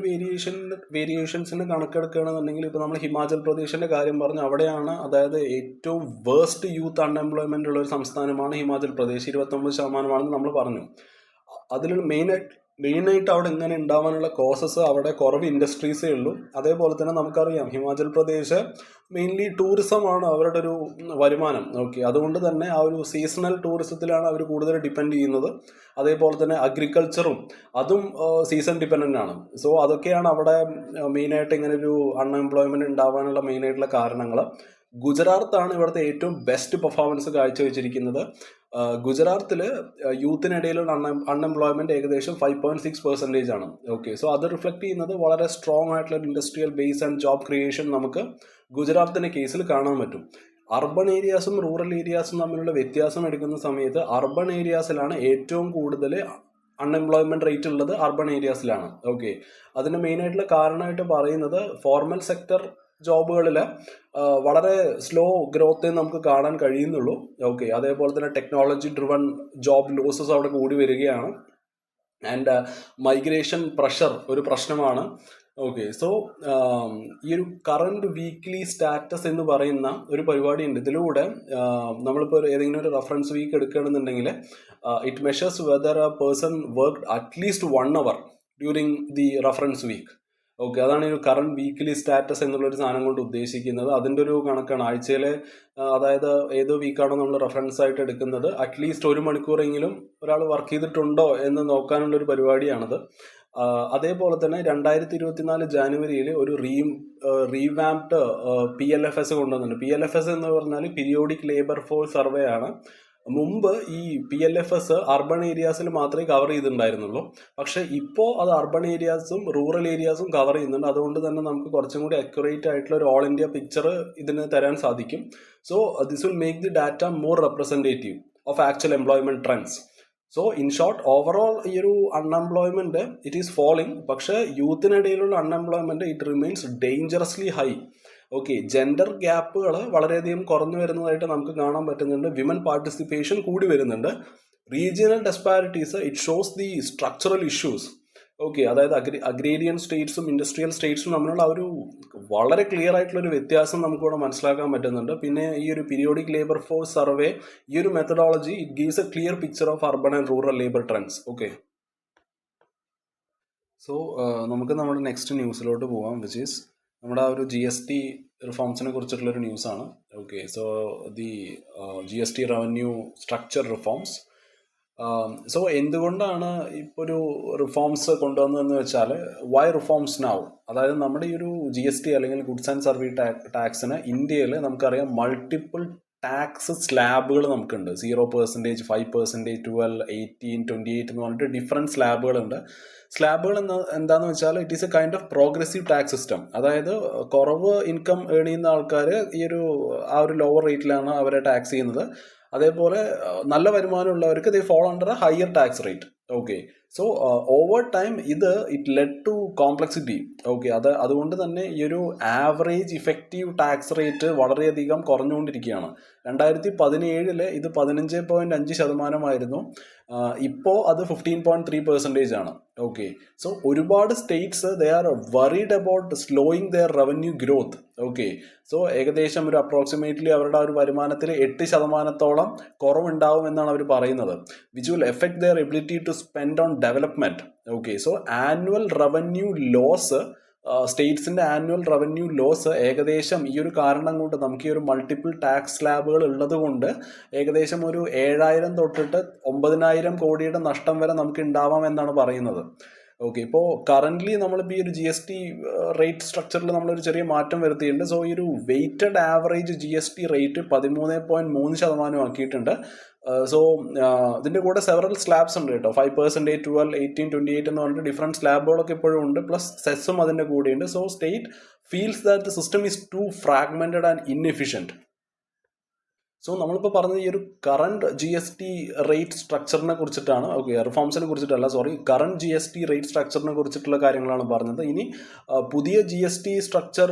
വേരിയേഷൻസിന് കണക്കെടുക്കുകയാണെന്നുണ്ടെങ്കിൽ ഇപ്പോൾ നമ്മൾ ഹിമാചൽ പ്രദേശിൻ്റെ കാര്യം പറഞ്ഞു, അവിടെയാണ് അതായത് ഏറ്റവും വേഴ്സ്റ്റ് യൂത്ത് അൺഎംപ്ലോയ്മെൻ്റ് ഉള്ള ഒരു സംസ്ഥാനമാണ് ഹിമാചൽ പ്രദേശ്. 29% നമ്മൾ പറഞ്ഞു. അതിൽ മെയിനായിട്ട് അവിടെ എങ്ങനെ ഉണ്ടാവാനുള്ള കോസസ്, അവിടെ കുറവ് ഇൻഡസ്ട്രീസേ ഉള്ളൂ. അതേപോലെ തന്നെ നമുക്കറിയാം ഹിമാചൽ പ്രദേശ് മെയിൻലി ടൂറിസമാണ് അവരുടെ ഒരു വരുമാനം. ഓക്കെ, അതുകൊണ്ട് തന്നെ ആ ഒരു സീസണൽ ടൂറിസത്തിലാണ് അവർ കൂടുതൽ ഡിപ്പെൻഡ് ചെയ്യുന്നത്. അതേപോലെ തന്നെ അഗ്രികൾച്ചറും അതും സീസൺ ഡിപ്പെൻഡൻ്റ് ആണ്. സോ അതൊക്കെയാണ് അവിടെ മെയിനായിട്ട് ഇങ്ങനെ ഒരു അൺഎംപ്ലോയ്മെൻറ്റ് ഉണ്ടാവാനുള്ള മെയിനായിട്ടുള്ള കാരണങ്ങൾ. ഗുജറാത്താണ് ഇവിടുത്തെ ഏറ്റവും ബെസ്റ്റ് പെർഫോമൻസ് കാഴ്ചവെച്ചിരിക്കുന്നത്. ഗുജറാത്തിൽ യൂത്തിനിടയിലുള്ള അൺഎംപ്ലോയ്മെന്റ് ഏകദേശം 5.6% ആണ്. ഓക്കെ, സോ അത് റിഫ്ലക്ട് ചെയ്യുന്നത് വളരെ സ്ട്രോങ് ആയിട്ടുള്ള industrial base and job creation നമുക്ക് ഗുജറാത്തിൻ്റെ കേസിൽ കാണാൻ പറ്റും. അർബൺ ഏരിയാസും റൂറൽ ഏരിയാസും തമ്മിലുള്ള വ്യത്യാസം എടുക്കുന്ന സമയത്ത് അർബൺ ഏരിയാസിലാണ് ഏറ്റവും കൂടുതൽ അൺഎംപ്ലോയ്മെന്റ് റേറ്റ് ഉള്ളത്, അർബൺ ഏരിയാസിലാണ്. ഓക്കെ, അതിന് മെയിനായിട്ടുള്ള കാരണമായിട്ട് പറയുന്നത് ഫോർമൽ സെക്ടർ ജോബുകളിൽ വളരെ സ്ലോ ഗ്രോത്തേ നമുക്ക് കാണാൻ കഴിയുന്നുള്ളൂ. ഓക്കെ, അതേപോലെ തന്നെ ടെക്നോളജി ഡ്രിവൺ ജോബ് ലോസസ് അവിടെ കൂടി വരികയാണ്. ആൻഡ് മൈഗ്രേഷൻ പ്രഷർ ഒരു പ്രശ്നമാണ്. ഓക്കെ, സോ ഈ ഒരു കറണ്ട് വീക്ക്ലി സ്റ്റാറ്റസ് എന്ന് പറയുന്ന ഒരു പരിപാടി ഉണ്ട്. ഇതിലൂടെ നമ്മളിപ്പോൾ ഏതെങ്കിലും ഒരു റെഫറൻസ് വീക്ക് എടുക്കുകയാണെന്നുണ്ടെങ്കിൽ it measures whether a person work at least 1 hour during the reference week. Okay, അതാണ് ഈ ഒരു കറണ്ട് വീക്ക്ലി സ്റ്റാറ്റസ് എന്നുള്ളൊരു സാധനം കൊണ്ട് ഉദ്ദേശിക്കുന്നത്. അതിൻ്റെ ഒരു കണക്കാണ് ആഴ്ചയിലെ, അതായത് ഏത് വീക്കാണോ നമ്മൾ റെഫറൻസ് ആയിട്ട് എടുക്കുന്നത്, അറ്റ്ലീസ്റ്റ് 1 മണിക്കൂറെങ്കിലും ഒരാൾ വർക്ക് ചെയ്തിട്ടുണ്ടോ എന്ന് നോക്കാനുള്ളൊരു പരിപാടിയാണത്. അതേപോലെ തന്നെ 2024 ജാനുവരിയിൽ ഒരു റീവാംപ്ഡ് PLFS കൊണ്ടുവന്നിട്ടുണ്ട്. PLFS എന്ന് പറഞ്ഞാൽ പീരിയോഡിക് ലേബർ ഫോഴ്സ് സർവേ ആണ്. മുമ്പ് ഈ PLFS അർബൺ ഏരിയാസിൽ മാത്രമേ കവർ ചെയ്തിട്ടുണ്ടായിരുന്നുള്ളൂ. പക്ഷെ ഇപ്പോൾ അത് അർബൺ ഏരിയാസും റൂറൽ ഏരിയാസും കവർ ചെയ്യുന്നുണ്ട്. അതുകൊണ്ട് തന്നെ നമുക്ക് കുറച്ചും കൂടി അക്യുറേറ്റ് ആയിട്ടുള്ള ഒരു ഓൾ ഇന്ത്യ പിക്ചർ ഇതിന് തരാൻ സാധിക്കും. So this will make the data more representative of actual employment trends. So in short, overall ഈ ഒരു അൺഎംപ്ലോയ്മെന്റ് ഇറ്റ് ഈസ് ഫോളിങ്. പക്ഷേ യൂത്തിനിടയിലുള്ള unemployment it remains dangerously high. Okay, gender ഗ്യാപ്പുകൾ വളരെയധികം കുറഞ്ഞു വരുന്നതായിട്ട് നമുക്ക് കാണാൻ പറ്റുന്നുണ്ട്. വിമൻ പാർട്ടിസിപ്പേഷൻ കൂടി വരുന്നുണ്ട്. Regional disparities it shows the structural issues. Okay, അതായത് അഗ്രേരിയൻ സ്റ്റേറ്റ്സും ഇൻഡസ്ട്രിയൽ സ്റ്റേറ്റ്സും തമ്മിലുള്ള ഒരു വളരെ ക്ലിയർ ആയിട്ടുള്ള ഒരു വ്യത്യാസം നമുക്കിവിടെ മനസ്സിലാക്കാൻ പറ്റുന്നുണ്ട്. പിന്നെ ഈ ഒരു പീരിയോഡിക് ലേബർ ഫോഴ്സ് സർവേ, ഈ ഒരു methodology it gives A clear picture of urban and rural labour trends. Okay, so നമുക്ക് നമ്മുടെ നെക്സ്റ്റ് ന്യൂസിലോട്ട് പോവാം, വിച്ച് ഈസ് നമ്മുടെ ആ ഒരു GST റിഫോംസിനെ കുറിച്ചിട്ടുള്ളൊരു ന്യൂസാണ്. Okay, so the GST revenue structure reforms. So എന്തുകൊണ്ടാണ് ഇപ്പോൾ ഒരു റിഫോംസ് കൊണ്ടുവന്നതെന്ന് വെച്ചാൽ, വൈ റിഫോംസ് നൗ? അതായത് നമ്മുടെ ഈ ഒരു GST അല്ലെങ്കിൽ ഗുഡ്സ് ആൻഡ് സർവീസ് ടാക്സിന് ഇന്ത്യയിൽ നമുക്കറിയാം മൾട്ടിപ്പിൾ ടാക്സ് സ്ലാബുകൾ നമുക്കുണ്ട്. 0%, 5%, 12, 18, 28 എന്ന് പറഞ്ഞിട്ട് ഡിഫറെൻറ്റ് സ്ലാബുകളുണ്ട്. സ്ലാബുകൾ എന്താണെന്ന് വെച്ചാൽ it is A kind of progressive tax system. അതായത് കുറവ് ഇൻകം ഏൺ ചെയ്യുന്ന ആൾക്കാർ ഈ ഒരു ആ ഒരു ലോവർ റേറ്റിലാണ് അവരെ ടാക്സ് ചെയ്യുന്നത്. അതേപോലെ നല്ല വരുമാനമുള്ളവർക്ക് they fall under a higher tax rate. Okay, so over time it led to complexity. Okay, അതുകൊണ്ട് തന്നെ ഈ ഒരു ആവറേജ് ഇഫക്റ്റീവ് ടാക്സ് റേറ്റ് വളരെയധികം കുറഞ്ഞുകൊണ്ടിരിക്കുകയാണ്. 2017 ഇത് 15.5% ഇപ്പോൾ അത് 15.3% ആണ്. ഓക്കെ, സോ ഒരുപാട് states they are worried about slowing their revenue growth. Okay, so ഏകദേശം ഒരു അപ്രോക്സിമേറ്റ്ലി അവരുടെ ഒരു വരുമാനത്തിൽ 8% കുറവുണ്ടാവും എന്നാണ് അവർ പറയുന്നത്. Which will effect their ability to spend on development. Okay, so annual revenue loss, സ്റ്റേറ്റ്സിന്റെ ആനുവൽ റവന്യൂ ലോസ് ഏകദേശം ഈ ഒരു കാരണം കൊണ്ട്, നമുക്ക് ഈ ഒരു മൾട്ടിപ്പിൾ ടാക്സ് സ്ലാബുകൾ ഉള്ളത് കൊണ്ട് ഏകദേശം ഒരു 7,000 തൊട്ടിട്ട് 9,000 കോടിയുടെ നഷ്ടം വരെ നമുക്ക് ഉണ്ടാവാം എന്നാണ് പറയുന്നത്. ഓക്കെ, ഇപ്പോൾ കറൻ്റ്ലി നമ്മളിപ്പോൾ ഈ ഒരു GST റേറ്റ് സ്ട്രക്ചറിൽ നമ്മളൊരു ചെറിയ മാറ്റം വരുത്തിയിട്ടുണ്ട്. സോ ഈ ഒരു വെയ്റ്റഡ് ആവറേജ് GST റേറ്റ് 13.3% ആക്കിയിട്ടുണ്ട്. സോ ഇതിൻ്റെ കൂടെ സെവറൽ സ്ലാബ്സ് ഉണ്ട് കേട്ടോ. 5%, 12, 18, 28 എന്ന് പറഞ്ഞിട്ട് ഡിഫറെൻറ്റ് സ്ലാബുകളൊക്കെ ഇപ്പോഴും ഉണ്ട്. പ്ലസ് സെസ്സും അതിൻ്റെ കൂടെയുണ്ട്. So state feels that the system is too fragmented and inefficient. So നമ്മളിപ്പോൾ പറഞ്ഞത് ഈ ഒരു കറണ്ട് GST റേറ്റ് സ്ട്രക്ചറിനെ കുറിച്ചിട്ടാണ്. ഓക്കെ, റിഫോംസിനെ കുറിച്ചിട്ടല്ല, സോറി, കറണ്ട് GST റേറ്റ് സ്ട്രക്ചറിനെ കുറിച്ചിട്ടുള്ള കാര്യങ്ങളാണ് പറഞ്ഞത്. ഇനി പുതിയ GST സ്ട്രക്ചർ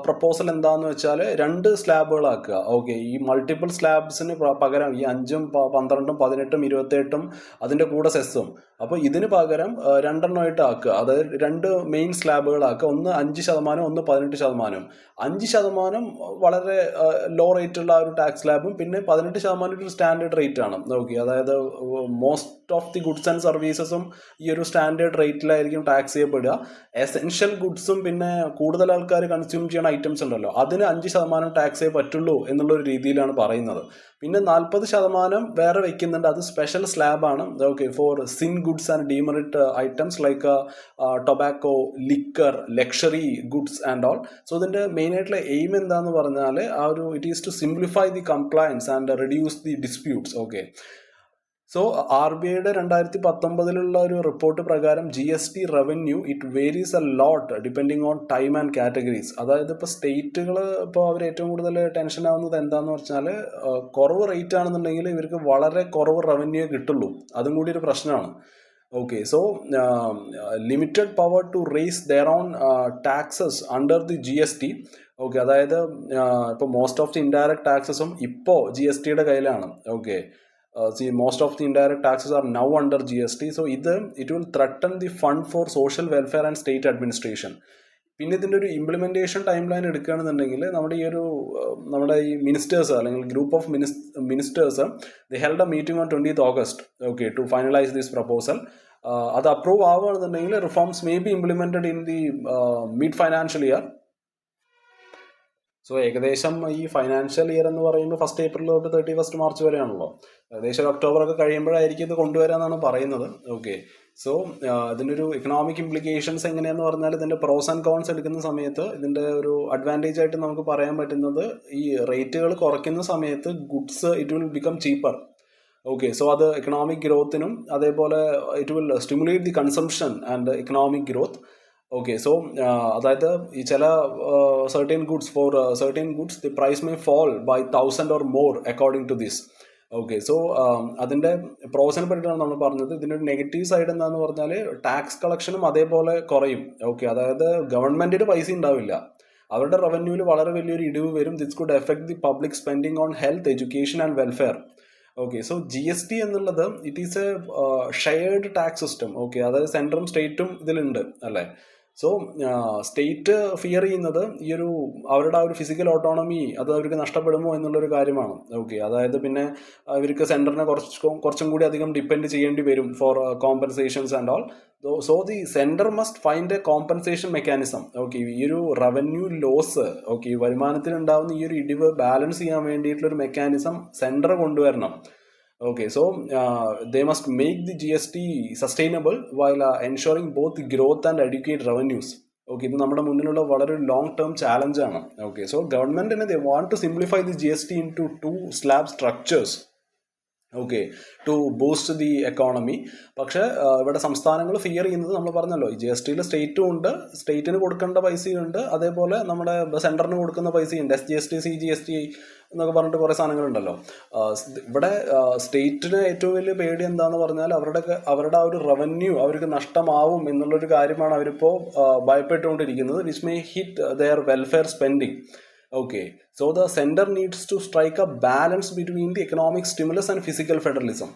പ്രപ്പോസൽ എന്താണെന്ന് വെച്ചാൽ 2 സ്ലാബുകളാക്കുക. ഓക്കെ, ഈ മൾട്ടിപ്പിൾ സ്ലാബ്സിന് പകരം ഈ 5ഉം 12ഉം 18ഉം 28ഉം അതിൻ്റെ കൂടെ സെസ്സും, അപ്പോൾ ഇതിന് പകരം 2 എണ്ണമായിട്ട് ആക്കുക. അതായത് 2 മെയിൻ സ്ലാബുകളാക്കുക. ഒന്ന് 5%, ഒന്ന് 18%. 5% വളരെ ലോ റേറ്റുള്ള ഒരു ടാക്സ് സ്ലാബും പിന്നെ 18% ഒരു സ്റ്റാൻഡേർഡ് റേറ്റ് ആണ്. ഓക്കെ, അതായത് most of the goods and സർവീസസും ഈ ഒരു സ്റ്റാൻഡേർഡ് റേറ്റിലായിരിക്കും ടാക്സ് ചെയ്യപ്പെടുക. എസെൻഷ്യൽ ഗുഡ്സും പിന്നെ കൂടുതൽ ആൾക്കാർ കൺസ്യൂം ചെയ്യുന്ന ഐറ്റംസ് ഉണ്ടല്ലോ, അതിന് 5% ടാക്സേ പറ്റുള്ളൂ എന്നുള്ളൊരു രീതിയിലാണ് പറയുന്നത്. പിന്നെ 40% വേറെ വെക്കുന്നുണ്ട്, അത് സ്പെഷ്യൽ സ്ലാബാണ്. Okay, for sin goods and demerit items like tobacco, liquor, luxury goods and all. So ഇതിൻ്റെ മെയിനായിട്ടുള്ള എയിം എന്താന്ന് പറഞ്ഞാൽ it is to simplify the compliance and reduce the disputes. Okay, so R B ഐയുടെ 2019 ഒരു report പ്രകാരം GST revenue it varies a lot depending on time and categories. അതായത് ഇപ്പോൾ സ്റ്റേറ്റുകൾ ഇപ്പോൾ അവർ ഏറ്റവും കൂടുതൽ ടെൻഷൻ ആവുന്നത് എന്താണെന്ന് വെച്ചാൽ കുറവ് റേറ്റ് ആണെന്നുണ്ടെങ്കിൽ ഇവർക്ക് വളരെ കുറവ് റവന്യൂ കിട്ടുള്ളൂ. അതും കൂടി ഒരു പ്രശ്നമാണ്. Okay, so limited power to raise their own taxes under the GST. Okay, അതായത് ഇപ്പോൾ മോസ്റ്റ് ഓഫ് ദി ഇൻഡയറക്റ്റ് ടാക്സസും ഇപ്പോൾ GSTയുടെ കയ്യിലാണ്. Okay, most of the indirect taxes are now under GST. So it will threaten the fund for social welfare and state administration. പിന്നെ ഇതിൻ്റെ ഒരു implementation time line എടുക്കുകയാണെന്നുണ്ടെങ്കിൽ നമ്മുടെ ഈ മിനിസ്റ്റേഴ്സ് അല്ലെങ്കിൽ group of ministers they held a meeting on 20th August, okay, to finalise this proposal. അത് approve ആവുകയാണെന്നുണ്ടെങ്കിൽ reforms may be implemented in the mid financial year. So ഏകദേശം ഈ ഫൈനാൻഷ്യൽ ഇയർ എന്ന് പറയുമ്പോൾ 1st April തൊട്ട് 31st March വരെയാണല്ലോ. ഏകദേശം ഒരു ഒക്ടോബറൊക്കെ കഴിയുമ്പോഴായിരിക്കും ഇത് കൊണ്ടുവരാമെന്നാണ് പറയുന്നത്. ഓക്കെ, സോ ഇതിൻ്റെ ഒരു ഇക്കണോമിക് ഇംപ്ലിക്കേഷൻസ് എങ്ങനെയാന്ന് പറഞ്ഞാൽ ഇതിൻ്റെ പ്രോസ് ആൻഡ് കോൺസ് എടുക്കുന്ന സമയത്ത് ഇതിൻ്റെ ഒരു അഡ്വാൻറ്റേജ് ആയിട്ട് നമുക്ക് പറയാൻ പറ്റുന്നത് ഈ റേറ്റുകൾ കുറയ്ക്കുന്ന സമയത്ത് goods it will become cheaper. Okay, so അത് എക്കണോമിക് ഗ്രോത്തിനും അതേപോലെ it will stimulate the consumption and economic growth. Okay, so അതായത് ഈ ചില certain goods the price may fall by 1,000 or more according to this. Okay, so അതിൻ്റെ പ്രോസിനെ പറ്റിയിട്ടാണ് നമ്മൾ പറഞ്ഞത്. ഇതിൻ്റെ ഒരു നെഗറ്റീവ് സൈഡ് എന്താണെന്ന് പറഞ്ഞാൽ ടാക്സ് കളക്ഷനും അതേപോലെ കുറയും. ഓക്കെ, അതായത് ഗവൺമെൻറ്റിന് പൈസ ഉണ്ടാവില്ല, അവരുടെ റവന്യൂവിൽ വളരെ വലിയൊരു ഇടിവ് വരും. This could effect the public spending on health, education and welfare. Okay, so GST എന്നുള്ളത് it is A shared tax system. Okay, അതായത് സെൻട്രലും സ്റ്റേറ്റും ഇതിലുണ്ട് അല്ലേ. സോ സ്റ്റേറ്റ് ഫിയർ ചെയ്യുന്നത് ഈ ഒരു അവരുടെ ആ ഒരു ഫിസിക്കൽ ഓട്ടോണമി അത് അവർക്ക് നഷ്ടപ്പെടുമോ എന്നുള്ളൊരു കാര്യമാണ്. ഓക്കെ, അതായത് പിന്നെ ഇവർക്ക് സെൻറ്ററിനെ കുറച്ചും കൂടി അധികം ഡിപ്പെൻഡ് ചെയ്യേണ്ടി വരും for compensations and all. So the centre must find a compensation mechanism. Okay, ഈ ഒരു റവന്യൂ ലോസ്, ഓക്കെ, ഈ വരുമാനത്തിലുണ്ടാവുന്ന ഈ ഒരു ഇടിവ് ബാലൻസ് ചെയ്യാൻ വേണ്ടിയിട്ടുള്ളൊരു മെക്കാനിസം സെൻറ്റർ കൊണ്ടുവരണം. Okay, so they must make the GST sustainable while ensuring both growth and adequate revenues. Okay, ഇത് നമ്മുടെ മുന്നിലുള്ള വളരെ ലോങ് ടേം ചാലഞ്ച് ആണ്. ഓക്കെ, സോ ഗവൺമെൻറ്റിന് they want to simplify the GST into 2 slab structures. Okay, to boost the economy. പക്ഷേ ഇവിടെ സംസ്ഥാനങ്ങൾ fear ചെയ്യുന്നത് നമ്മൾ പറഞ്ഞല്ലോ, ഈ GSTയിൽ സ്റ്റേറ്റും ഉണ്ട്, സ്റ്റേറ്റിന് കൊടുക്കേണ്ട പൈസയുണ്ട്, അതേപോലെ നമ്മുടെ സെൻറ്ററിന് കൊടുക്കുന്ന പൈസയുണ്ട്. SGST, CGST എന്നൊക്കെ പറഞ്ഞിട്ട് കുറേ സാധനങ്ങളുണ്ടല്ലോ. ഇവിടെ സ്റ്റേറ്റിന് ഏറ്റവും വലിയ പേടി എന്താണെന്ന് പറഞ്ഞാൽ അവരുടെ ആ ഒരു റവന്യൂ അവർക്ക് നഷ്ടമാവും എന്നുള്ളൊരു കാര്യമാണ് അവരിപ്പോൾ ഭയപ്പെട്ടുകൊണ്ടിരിക്കുന്നത്. Which may hit their welfare spending. Okay, so the center needs to strike a balance between the economic stimulus and physical federalism.